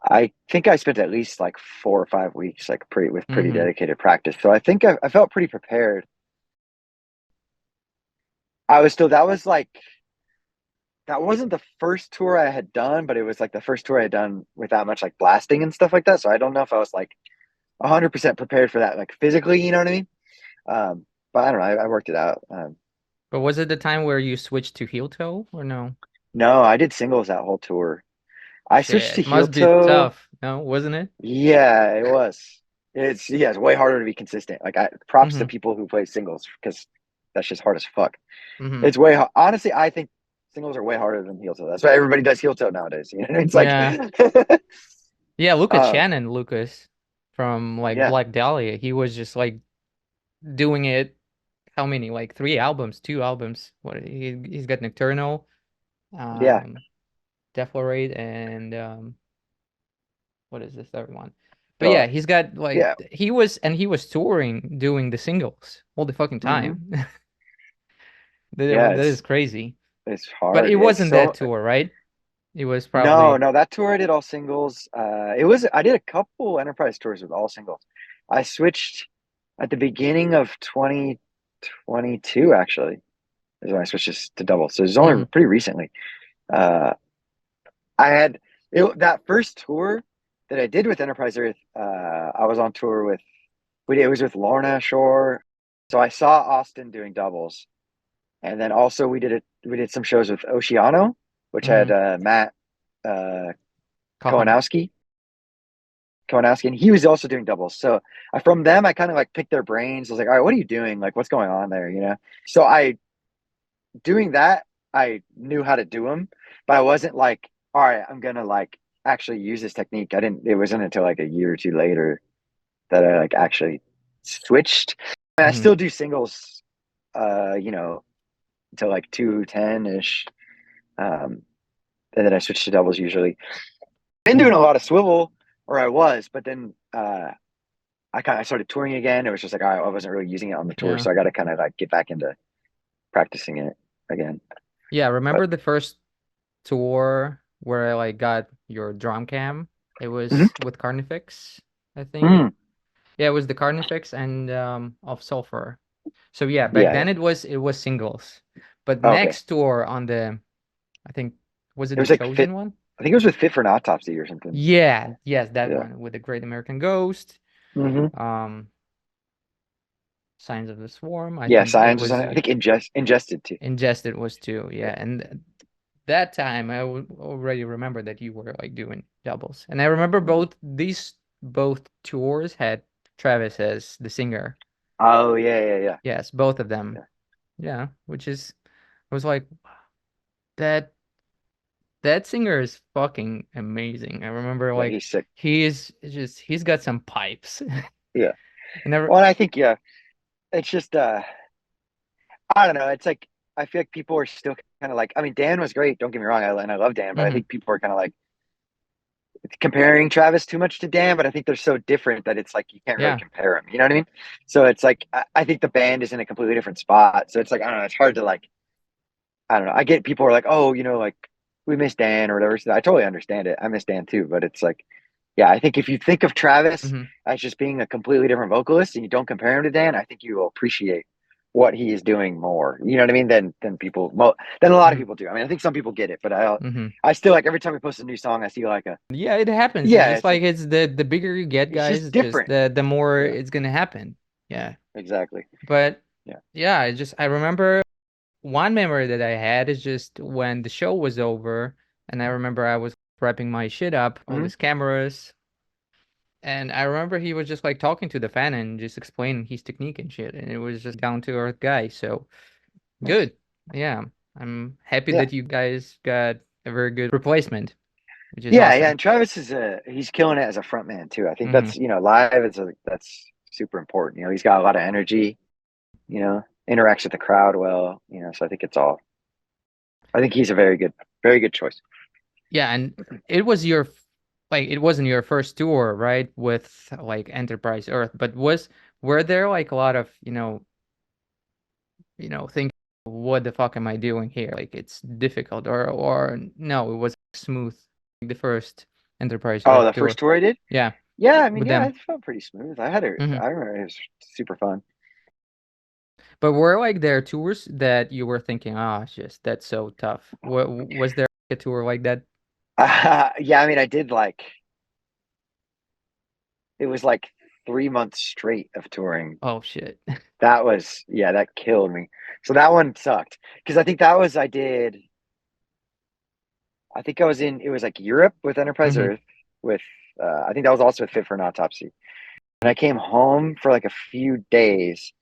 I think I spent at least like 4 or 5 weeks, like pretty Mm-hmm. dedicated practice. So I think I felt pretty prepared. I was still, that was like, that wasn't the first tour I had done, but it was like the first tour I had done with that much like blasting and stuff like that. So I don't know if I was like 100% prepared for that, like physically, you know what I mean? But I don't know. I worked it out. But was it the time where you switched to heel toe or no? No, I did singles that whole tour. I switched to Shit, heel must be toe. tough, no, wasn't it? Yeah, it was. Yeah, it's way harder to be consistent. Like props to Mm-hmm. people who play singles because that's just hard as fuck. Mm-hmm. It's way honestly, I think singles are way harder than heel toe. That's why everybody does heel toe nowadays. You know, it's like Yeah. Yeah, look at um Shannon Lucas from like yeah, Black Dahlia. He was just like doing it how many? Like three albums, two albums. What he's got Nocturnal, yeah. um, Deflorate, and what is this third one? But So yeah, he's got like yeah. he was touring doing the singles all the fucking Hmm. time. Yeah, That is crazy. it's But hard. it It's wasn't that so tour, right? It was no, probably no, that tour I did all singles. It was I did a couple enterprise tours with all singles. I switched at the beginning of 2022 actually is when I switched this to double. So it was only mhm, pretty recently. Uh I had that first tour that I did with Enterprise Earth, I was on tour with it was with Lorna Shore. So I saw Austin doing doubles. And then also we did some shows with Oceano, which had mhm. Matt uh Coffin. Kowanowski. Kowanowski, and he was also doing doubles. So from them, I kind of like picked their brains. I was like, all right, what are you doing? Like, what's going on there? You know? So doing that, I knew how to do them, but I wasn't like, all right, I'm gonna like actually use this technique. I didn't. It wasn't until like a year or two later that I like actually switched. I Mhm. still do singles, you know, until like 210 ish, and then I switched to doubles usually. Been doing a lot of swivel, or I was, but then I started touring again. It was just like I wasn't really using it on the tour, Yeah. so I got to kind of like get back into practicing it again. Yeah, But remember the first tour where I like got your drum cam? It mhm. was with Carnifex, I think. Mm, Yeah, it was the Carnifex and of Sulfur. So yeah, back yeah, then yeah. it was singles. But Okay. next tour on the I think was it It the was like Chosen fit. one? I think it was with Fit for an Autopsy or something. Yeah, yes, that Yeah. one with the Great American Ghost. Hmm. Um Signs of the Swarm. I Yeah, think it Science was on was it. I think Ingested too. Ingested was too. Yeah. Yeah, and that time I already remember that you were like doing doubles. And I remember Mhm. both tours had Travis as the singer. Oh yeah, yeah, yeah, Yes, both of them. yeah. Yeah, which is I was like that that singer is fucking amazing. I remember Yeah, like he's sick. he's got some pipes. Yeah. And I, Well, and I think yeah, it's just I don't know. It's like I feel like people are still kind of like. I mean, Dan was great. Don't get me wrong. And I love Dan, but I mhm, think people are kind of like comparing Travis too much to Dan. But I think they're so different that it's like you can't really yeah. compare them. You know what I mean? So it's like I think the band is in a completely different spot. So it's like I don't know. It's hard to like. I don't know. I get people are like, oh, you know, like we miss Dan or whatever. So I totally understand it. I miss Dan too. But it's like, yeah, I think if you think of Travis Mhm, as just being a completely different vocalist and you don't compare him to Dan, I think you will appreciate what he is doing more. You know what I mean? Than people, well, than a lot of mhm, people do. I mean, I think some people get it, but mhm. I still like every time we post a new song, I see like a, Yeah, it happens. It's yeah, just it's like like it's the bigger you get, it's guys, just it's just different. the more Yeah, it's gonna happen. Yeah. exactly. But Yeah. yeah, I remember one memory that I had is just when the show was over, and I remember I was wrapping my shit up, all Hmm. these cameras, and I remember he was just like talking to the fan and just explaining his technique and shit, and it was just down to earth guy. So Nice. good. Yeah. I'm happy Yeah. that you guys got a very good replacement, which is Yeah, yeah, awesome. and Travis is he's killing it as a front man too. I think Hmm. that's live that's super important. He's got a lot of energy. Interacts with the crowd well. So I think he's a very good choice. Yeah, and it was like it wasn't your first tour, right? With like Enterprise Earth, but were there like a lot of, thinking, what the fuck am I doing here? Like it's difficult, or no, it was smooth. Like the first Enterprise Oh, Earth the tour. first tour I did. Yeah, Yeah, I mean, with yeah, them. it felt pretty smooth. I had it. Hmm. I remember it was super fun. But were like there tours that you were thinking, oh, it's just that's so tough. Was there a tour like that? Yeah, I mean, I did like it was like 3 months straight of touring. Oh shit. That was yeah, that killed me. So that one sucked because I think that was I did. I think I was in it was like Europe with Enterprise Hmm. Earth with I think that was also with Fit for an Autopsy. And I came home for like a few days.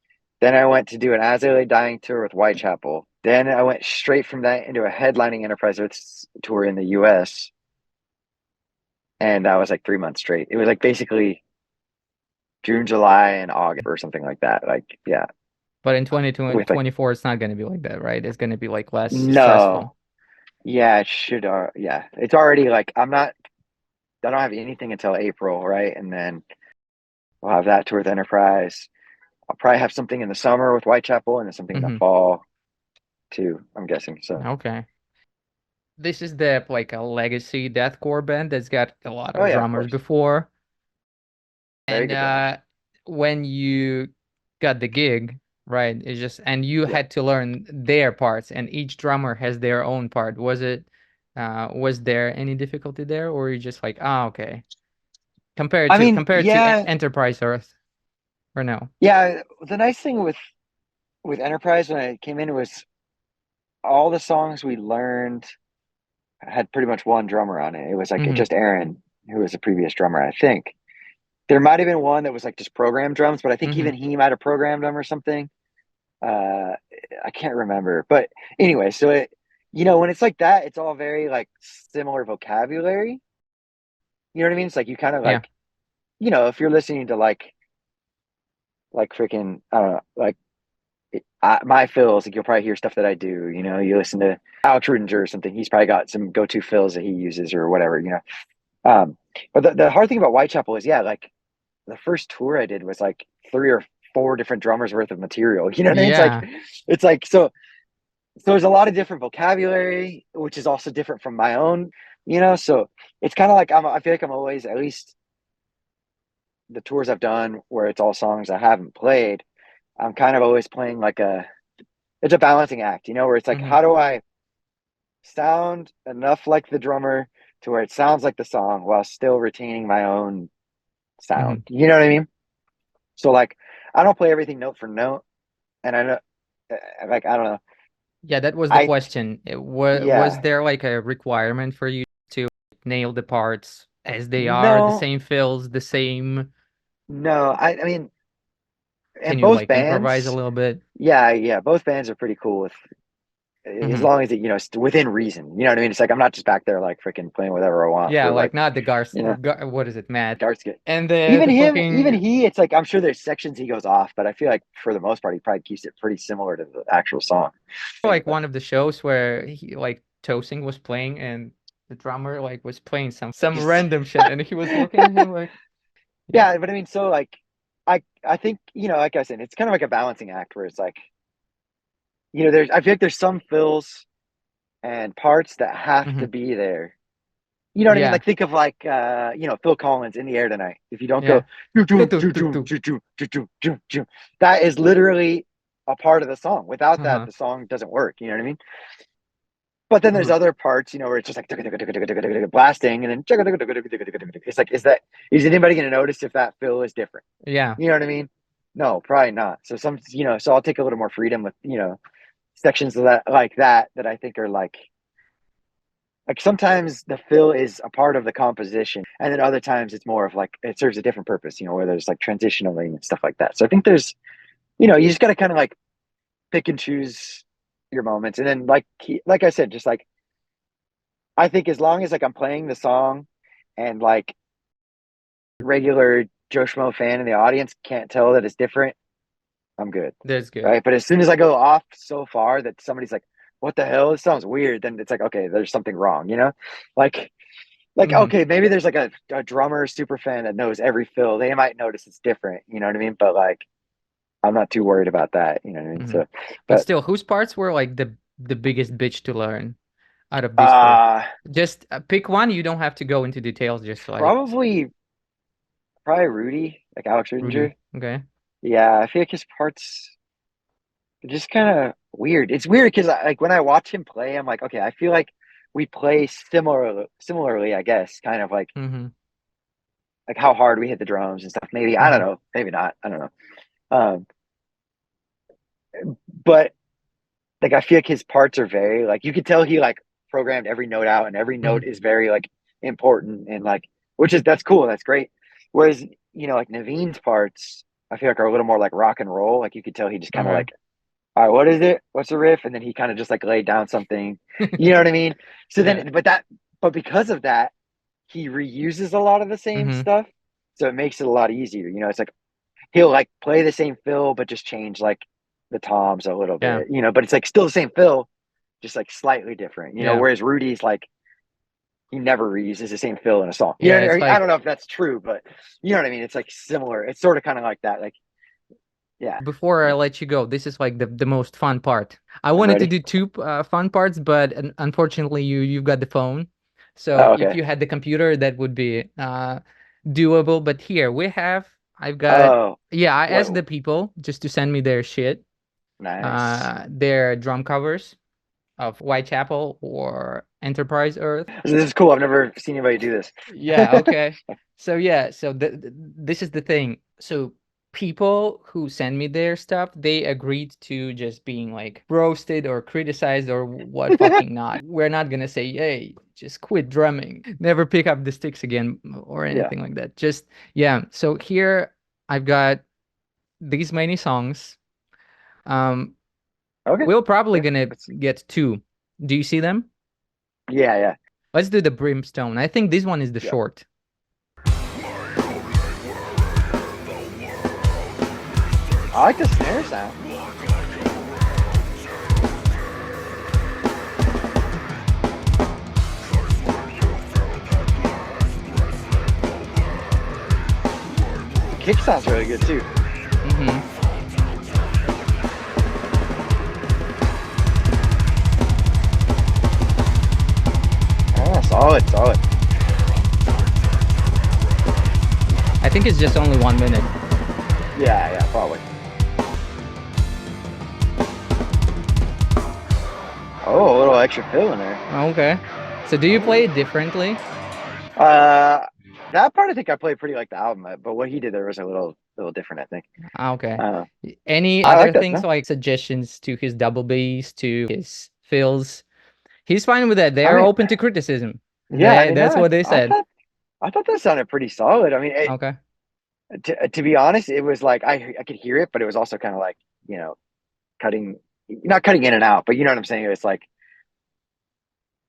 Then I went to do an As I Lay Dying tour with Whitechapel. Then I went straight from that into a headlining Enterprise Earth tour in the US. And that was like 3 months straight. It was like basically June, July, and August or something like that. Like, yeah, But in with like 2024, it's not going to be like that, right? It's going to be like less no, stressful. yeah, it should. Yeah, it's already like I'm not. I don't have anything until April, right? And then we'll have that tour with Enterprise. I'll probably have something in the summer with Whitechapel and then something in the Hmm. fall too. I'm guessing. So, Okay. This is the like a legacy deathcore band that's got a lot oh of yeah, of drummers course, before. very And good drummers. when you got the gig, right, it's just and you Yeah, had to learn their parts, and each drummer has their own part. Was there any difficulty there, or you just like, ah, okay, compared I to mean, compared to yeah, Enterprise Earth, or no? yeah. The nice thing with Enterprise when I came in was all the songs we learned. had pretty much one drummer on it. It was like Hmm. just Aaron, who was the previous drummer, I think. There might have been one that was like just programmed drums, but I think Hmm. even he might have programmed them or something. Uh, I can't remember. But anyway, so when it's like that, it's all very like similar vocabulary. You know what I mean? It's like you kind of Yeah. like, if you're listening to like freaking, I don't know, like my fills, like you'll probably hear stuff that I do. You listen to Alex Rudinger or something. He's probably got some go-to fills that he uses or whatever. But the hard thing about Whitechapel is, yeah, like the first tour I did was like 3 or 4 different drummers worth of material. You know what I mean? Yeah. It's like so there's a lot of different vocabulary, which is also different from my own. So it's kind of like I feel like I'm always, at least the tours I've done where it's all songs I haven't played, I'm kind of always playing like it's a balancing act, where it's like, Hmm. how do I sound enough like the drummer to where it sounds like the song while still retaining my own Hmm. sound? You know what I mean? So like, I don't play everything note for note, and I know, like, I don't know. Yeah, that was the I question. Was Yeah, there like a requirement for you to nail the parts as they are, the no, same fills, the same? no. I mean, Can and you both like improvise a bands, little bit? yeah, both bands are pretty cool with, as Hmm. long as it's within reason. You know what I mean? It's like I'm not just back there like freaking playing whatever I want Yeah, for like like, not the you know, what is it, Matt? darts get. And Even the him, even fucking he, it's like I'm sure there's sections he goes off, but I feel like for the most part he probably keeps it pretty similar to the actual song. like But one of the shows where he like Tosing was playing and the drummer like was playing some just random shit and he was looking at him like, yeah. yeah, but I mean, so like I think, like I said, it's kind of like a balancing act where it's like, I feel like there's some fills and parts that have to Hmm. be there. You know what I mean? Yeah. Like think of like Phil Collins, In the Air Tonight. If you don't go Yeah. "Choo, choo, Tutu, choo, choo, tutu. choo, choo, choo, choo, choo, choo," that is literally a part of the song. Without that, Uh-huh. the song doesn't work. You know what I mean? But then there's Hmm. other parts, where it's just like blasting, and then it's like, is anybody going to notice if that fill is different? Yeah. You know what I mean? No, probably not. So so I'll take a little more freedom with sections of that I think are like sometimes the fill is a part of the composition, and then other times it's more of like it serves a different purpose. Where there's like transitionally and stuff like that. So I think there's you just got to kind of like pick and choose your moments, and then like I said, just like I think as long as like I'm playing the song and like regular Joe Schmo fan in the audience can't tell that it's different, I'm good. That's good. Right. But as soon as I go off so far that somebody's like, what the hell? This sounds weird. Then it's like, okay, there's something wrong, Like, Hmm. okay, maybe there's like a drummer super fan that knows every fill. They might notice it's different, you know what I mean? But like, I'm not too worried about that, you know what I mean? Hmm. So, But but still, whose parts were like the biggest bitch to learn out of these four? uh Just pick one. You don't have to go into details. Just like probably probably Rudy, like Alex Rudy. Rudinger. Okay. Yeah, I feel like his parts are just kind of weird. It's weird because like when I watch him play, I'm like, okay, I feel like we play similarly, I guess, kind of Hmm. like how hard we hit the drums and stuff. Maybe I don't Hmm. know, maybe not. I don't know. Um, but like I feel like his parts are very like you could tell he like programmed every note out, and every Hmm. note is very like important, and like that's cool, that's great. Whereas like Naveen's parts, I feel like are a little more like rock and roll. Like you could tell he just kind of Okay. like, all right, what is it? What's the riff? And then he kind of just like laid down something. You know what I mean? So Yeah. then, but because of that, he reuses a lot of the same Hmm. stuff. So it makes it a lot easier. It's like he'll like play the same fill, but just change like the toms a little Yeah. bit, but it's like still the same fill, just like slightly different, Yeah. whereas Rudy's like, he never reuses the same fill in a song. Yeah. It's I like don't know if that's true, but you know what I mean? It's like similar. It's sort of kind of like that. Like, yeah, before I yeah, let you go, this is like the most fun part. I I'm wanted to ready. do two fun parts, but unfortunately you've got the phone. So Oh, if okay. you had the computer, that would be doable. But here we have, I've got, Oh, yeah, I asked the what? people just to send me their shit, Nice. their drum covers of Whitechapel or Enterprise Earth. This is cool. I've never seen anybody do this. Yeah, okay. So yeah, so this is the thing. So people who send me their stuff, they agreed to just being like roasted or criticized or what fucking not. We're not gonna say, hey, just quit drumming, never pick up the sticks again or Yeah. anything like that. Just, yeah. So here I've got these many songs. Okay. We're probably Yeah. gonna get 2. Do you see them? Yeah. Yeah. Let's do the Brimstone. I think this one is the Yeah. short. I like the snare sound. The kick sounds really good too. Mm-hmm. Oh, solid. I think it's just only 1 minute. Yeah, probably. Oh, a little extra fill in there. Okay. So do you play it differently? That part I think I played pretty like the album, but what he did there was a little different, I think. Okay. Uh, Any I other like that, things no? like suggestions to his double bass, to his fills? He's fine with that. They I are mean, open to criticism. yeah, I mean, That's no, what they I said. thought that sounded pretty solid. I mean, Okay. to be honest, it was like I could hear it, but it was also kind of like, you know, not cutting in and out, but you know what I'm saying? It's like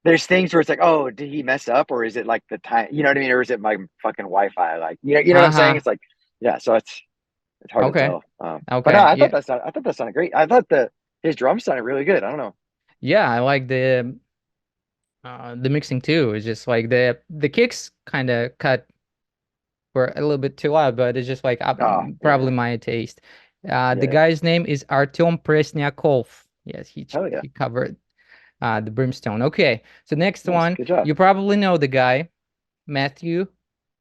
there's things where it's like, oh, did he mess up, or is it like the time? You know what I mean? Or is it my fucking Wi-Fi? Like, you know what I'm saying? Uh-huh. It's like, yeah. So it's hard to Okay. tell. But no, Okay. Yeah. I thought that sounded great. I thought his drums sounded really good. I don't know. Yeah, I like the mixing too. It's just like the kicks kind of cut were a little bit too loud, but it's just like Oh, probably yeah, my taste. The yeah. guy's name is Artyom Presnyakov. Yes, Hell yeah. he covered the Brimstone. Okay, so next Nice. one, Good job. you probably know the guy, Matthew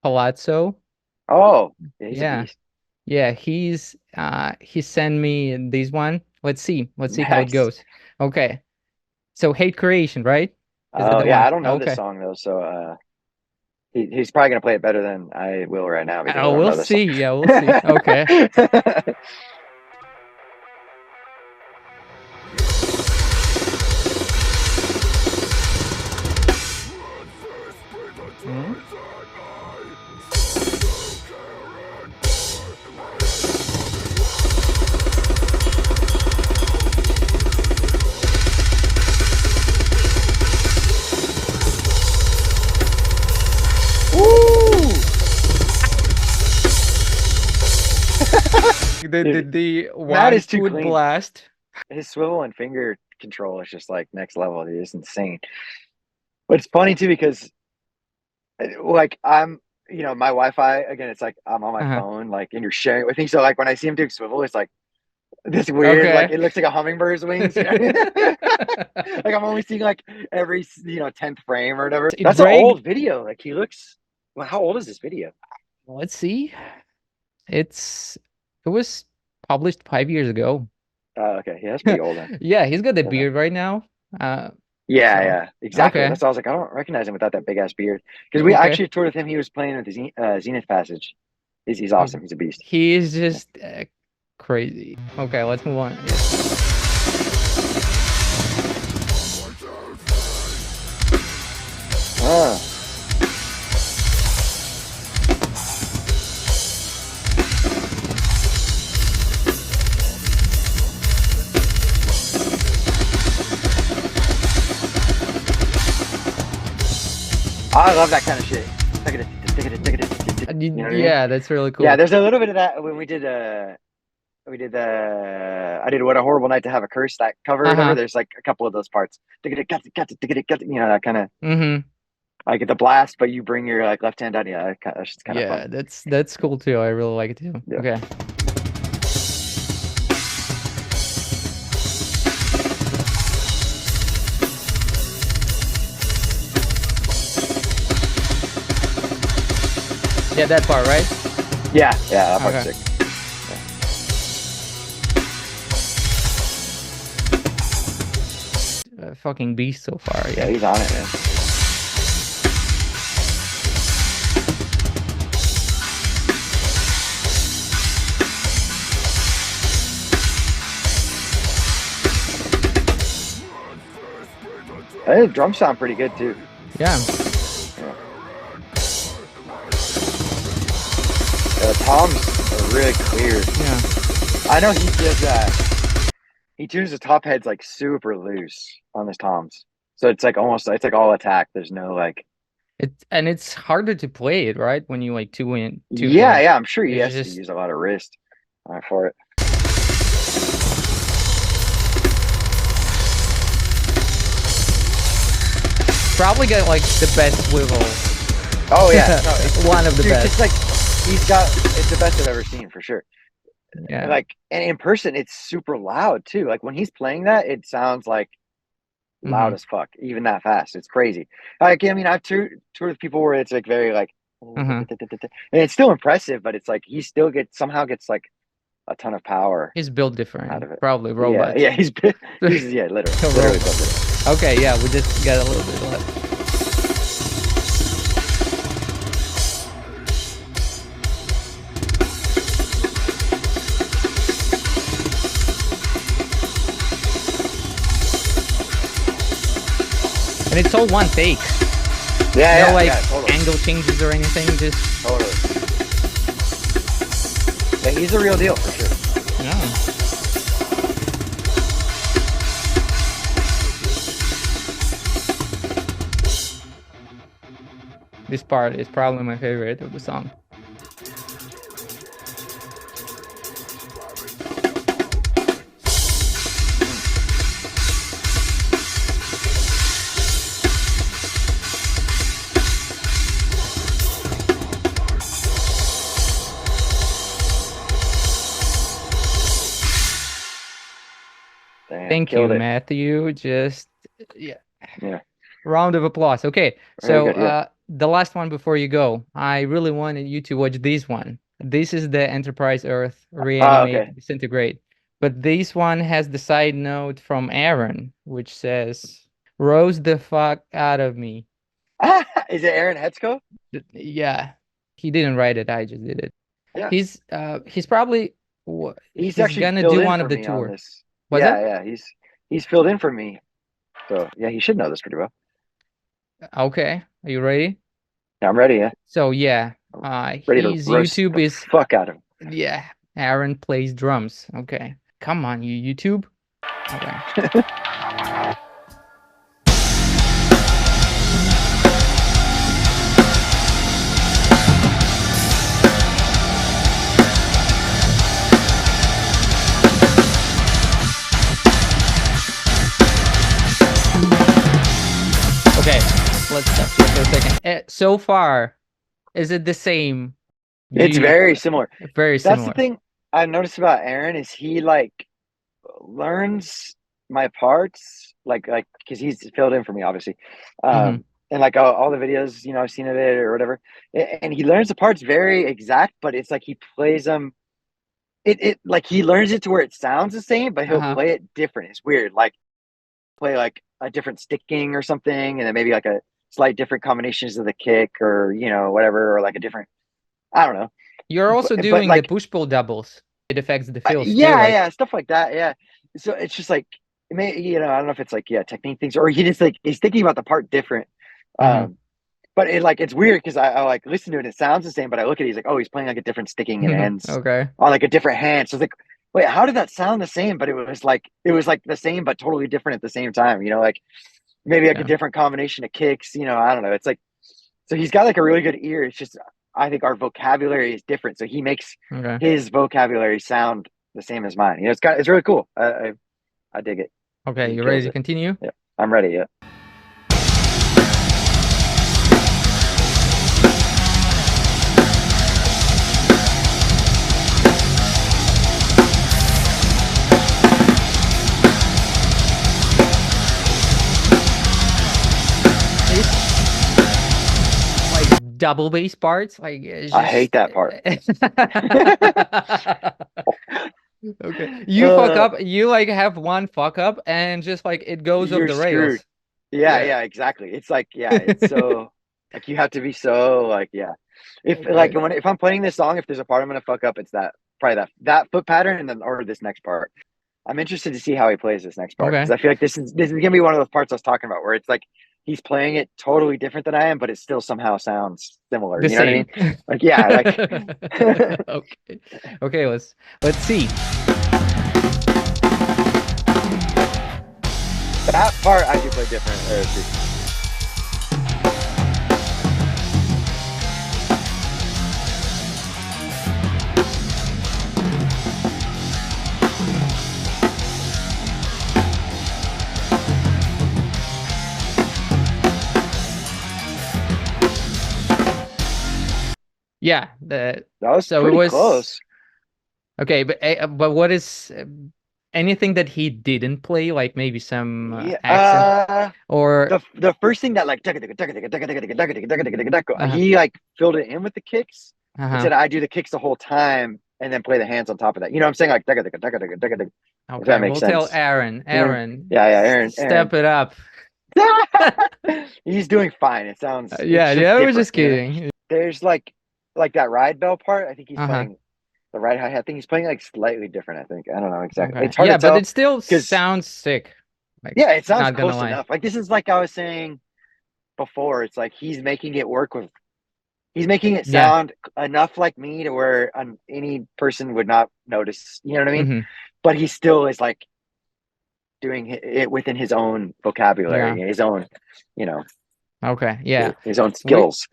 Palazzo. Oh, yeah, he's a Yeah, beast. yeah, he sent me this one. Let's see how it Nice. goes. Okay, so Hate Creation, right? Is that Oh the yeah, one? I don't know this Okay. song though, so he's probably gonna play it better than I will right now because I don't We'll know this song. see. Yeah, we'll see. Okay. Hmm? Woo! The Matt one is too foot clean. blast. His swivel and finger control is just like next level. It is insane. But it's funny too because like my Wi-Fi again. It's like I'm on my Uh-huh. phone, like, and you're sharing it with me. So like when I see him do swivel, it's like this weird, like Okay. it looks like a hummingbird's wings. You know? Like I'm only seeing like every 10th frame or whatever. It That's an break. old video. Like he looks. Well, how old is this video? Let's see. It was published 5 years ago. Okay, yeah, that's pretty old then. Yeah, he's got the Okay. beard right now. Yeah, So yeah, exactly. okay. That's why I was like, I don't recognize him without that big ass beard. Because we Okay. actually toured with him. He was playing with the Zenith Passage. He's awesome. He's a beast. He is just crazy. Okay, let's move on. Ah. I love that kind of shit. You know what I mean? Yeah, that's really cool. Yeah, there's a little bit of that when we did the I did What a Horrible Night to Have a Curse, that cover or whatever. There's like a couple of those parts. You know, that kind of like the blast, but you bring your like left hand down. Yeah, that's just kind of Yeah, fun. that's cool too. I really like it too. Yeah. Okay. Yeah, that part, right? Yeah, that part's Okay. sick. Fucking beast so far. Yeah, Yeah. he's on it, man. The drums sound pretty good too. Yeah. The toms are really clear. Yeah. I know he does that. He tunes the top heads like super loose on his toms, so it's like it's like all attack. There's no like. It's harder to play it, right? When you like tune in. Yeah. I'm sure he It's has to just use a lot of wrist for it. probably got like the best swivel. Oh yeah, no, one of the best. It's like it's the best I've ever seen for sure. Yeah. And in person, it's super loud too. Like when he's playing that, it sounds like loud as fuck, even that fast. It's crazy. Like, I mean, I've toured with people where it's like very like, and it's still impressive, but it's like he still somehow gets like a ton of power. He's built different out of it. Probably robot. Yeah, he's literally built it. Okay, yeah, we just got a little bit left. And it's all one take. Yeah, no totally. Angle changes or anything, just totally. Yeah, he's a real deal for sure. Yeah. This part is probably my favorite of the song. Thank you, Matthew. Just yeah. Round of applause. Okay, so good, the last one before you go, I really wanted you to watch this one. This is the Enterprise Earth Reanimate Disintegrate. But this one has the side note from Aaron, which says, "Rose the fuck out of me." Is it Aaron Hetzko? Yeah, he didn't write it. I just did it. Yeah, he's probably he's gonna do one of the tour. He's filled in for me. So yeah, he should know this pretty well. Okay, are you ready? Yeah, I'm ready. Yeah. So yeah, his YouTube is fuck out of him. Yeah, Aaron plays drums. Okay, come on, you YouTube. Okay. Okay, let's stop here for a second. So far, is it the same? It's very similar. Very similar. That's the thing I noticed about Aaron is he like learns my parts like because he's filled in for me obviously, and like all the videos I've seen of it or whatever, and he learns the parts very exact, but it's like he plays them. It like he learns it to where it sounds the same, but he'll play it different. It's weird. Like play like a different sticking or something, and then maybe like a slight different combinations of the kick or whatever, or like a different. I don't know. You're also doing like, the push-pull doubles. It affects the feels. Yeah, stuff like that. Yeah. So it's just like, I don't know if it's like, technique things, or he just like, he's thinking about the part different. But it's weird because I like listen to it. It sounds the same, but I look at it, he's like, oh, he's playing like a different sticking and ends on like a different hand. So it's like, wait, how did that sound the same? But it was like the same, but totally different at the same time, like maybe like a different combination of kicks, I don't know. It's like, so he's got like a really good ear. It's just, I think our vocabulary is different. So he makes his vocabulary sound the same as mine. It's really cool. I dig it. Okay. You ready to continue? Yeah, I'm ready. Yeah. Double bass parts, like just... I hate that part. Okay, you fuck up, you like have one fuck up and just like it goes off the rails. Yeah, exactly. It's like it's so like you have to be so like if I'm playing this song, if there's a part I'm gonna fuck up, it's that probably that foot pattern and then or this next part. I'm interested to see how he plays this next part, Okay. because I feel like this is gonna be one of those parts I was talking about where it's like he's playing it totally different than I am, but it still somehow sounds similar. The You know what I same. mean? Like, yeah, like Okay. Okay, let's see. that part I do play different. Yeah, That was so it pretty was close. okay, but what is anything that he didn't play, like maybe some accent or The first thing that like he like filled it in with the kicks and said I do the kicks the whole time and then play the hands on top of that. You know what I'm saying? Like if okay, that makes we'll tell sense. Aaron. Aaron, Yeah, Aaron. step it up. He's doing fine. It sounds Yeah, it's just yeah, I was different, just you know? kidding. There's like that ride bell part. I think he's Uh-huh. playing the ride hi-hat. I think he's playing like slightly different. I think I don't know exactly. Okay. It's hard Yeah, to tell but it still because sounds sick. Like, yeah, it sounds not gonna close lie. enough. Like this is like I was saying before. It's like he's making it work with. He's making it Yeah. sound enough like me to where any person would not notice. You know what I mean? Mm-hmm. But he still is like doing it within his own vocabulary, Yeah. his own, you know, Okay. Yeah. his own skills.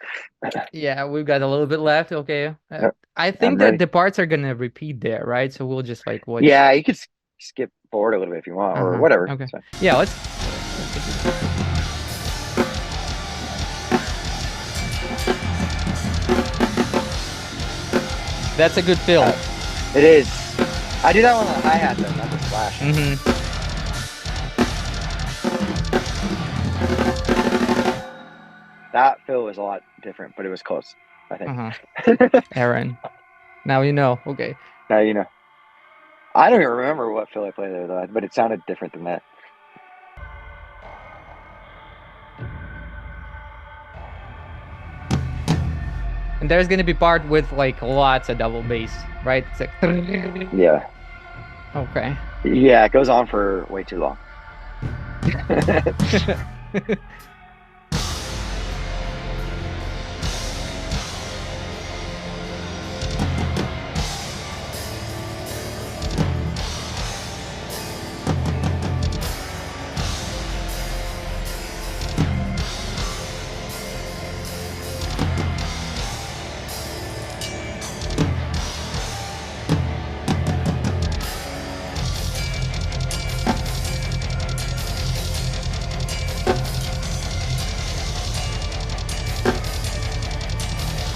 Yeah, we've got a little bit left. Okay. I I'm think that ready. the parts are gonna repeat there, right? So we'll just like watch. Yeah, you could skip forward a little bit if you want, or whatever. Okay. So, Yeah, let's. That's a good fill. it is. I do that one on the hi-hat though, not the slash. Mm-hmm. That fill was a lot different, but it was close, I think. Aaron. Now you know. Okay. Now you know. I don't even remember what fill I played there though, but it sounded different than that. And there's gonna be part with like lots of double bass, right? It's like Yeah. okay. Yeah, it goes on for way too long.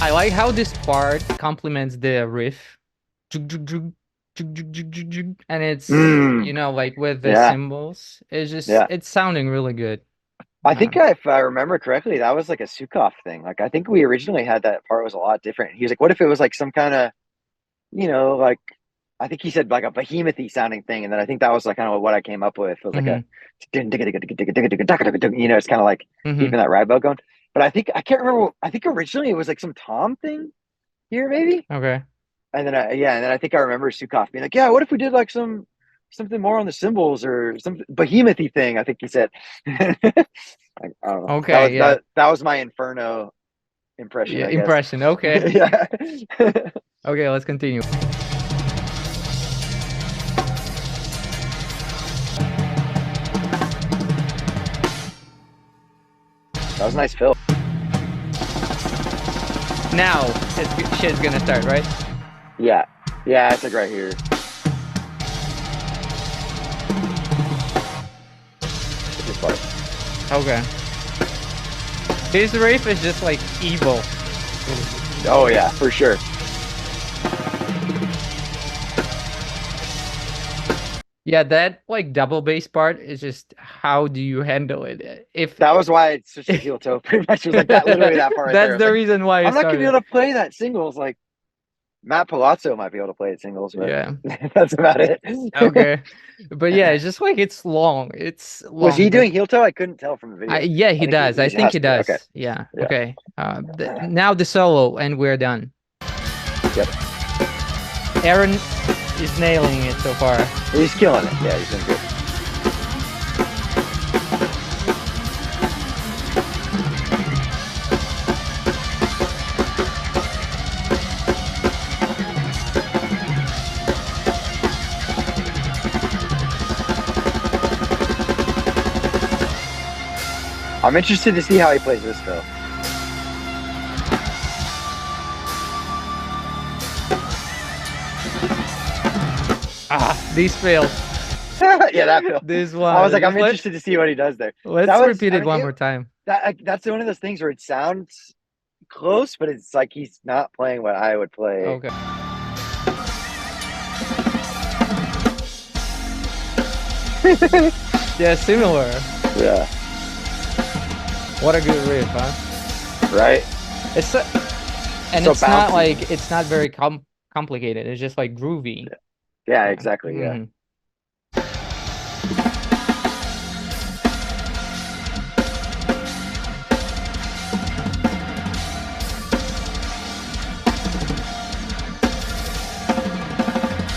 I like how this part complements the riff. And it's you know, like with the cymbals. It's just it's sounding really good. I think if I remember correctly, that was like a Sukov thing. Like I think we originally had that part was a lot different. He was like, what if it was like some kind of, you know, like I think he said like a behemoth-y sounding thing, and then I think that was like kind of what I came up with. It was like a you know, it's kind of like keeping that ride bell going. But I think I can't remember. I think originally it was like some tom thing here, maybe. Okay. And then I think I remember Sukov being like, yeah, what if we did like something more on the cymbals or some behemoth-y thing? I think he said. Like, I don't know. Okay. That was my Inferno impression. Yeah, I guess. impression. Okay. Yeah. Okay, let's continue. That was a nice fill. Now shit's gonna start, right? Yeah, it's like right here. Okay. This riff is just like evil. Oh yeah, for sure. Yeah, that like double bass part is just how do you handle it? If that was why it's such a heel toe, pretty much was like that. Literally that part. That's right the like, reason why I'm not gonna be able to play that singles. Like Matt Palazzo might be able to play it singles, but yeah, that's about it. Okay, but yeah, it's just like it's long. It's long. Was he doing heel toe? I couldn't tell from the video. Yeah, he does. I think he does. Okay. Yeah. Okay. Now the solo, and we're done. Yep. Aaron, He's nailing it so far. He's killing it. Yeah, he's doing good. I'm interested to see how he plays this fill. These failed. Yeah, that fill. This one. I was like, I'm interested to see what he does there. Let's repeat it one more time. That's one of those things where it sounds close, but it's like he's not playing what I would play. Okay. Yeah, similar. Yeah. What a good riff, huh? Right. It's and so it's bouncy. Not like it's not very complicated. It's just like groovy. Yeah, exactly. Yeah. Mm-hmm.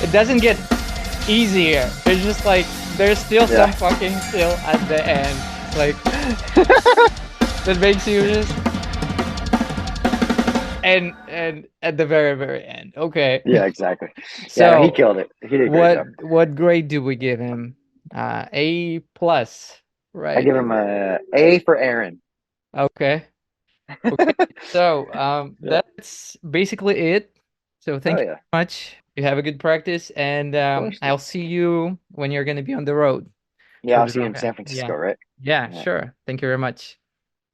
It doesn't get easier. It's just like there's still some fucking chill at the end. Like that makes you just and at the very end. Okay. Yeah, exactly. So yeah, he killed it. He did a great job. What grade do we give him? A+, right? I give him a A for Aaron. Okay. So that's basically it. So thank you very much. You have a good practice, and I'll see you when you're going to be on the road. Yeah, I'll see you in San Francisco, right? Yeah, sure. Thank you very much.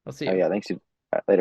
I'll see you. Oh, yeah, thanks. Later.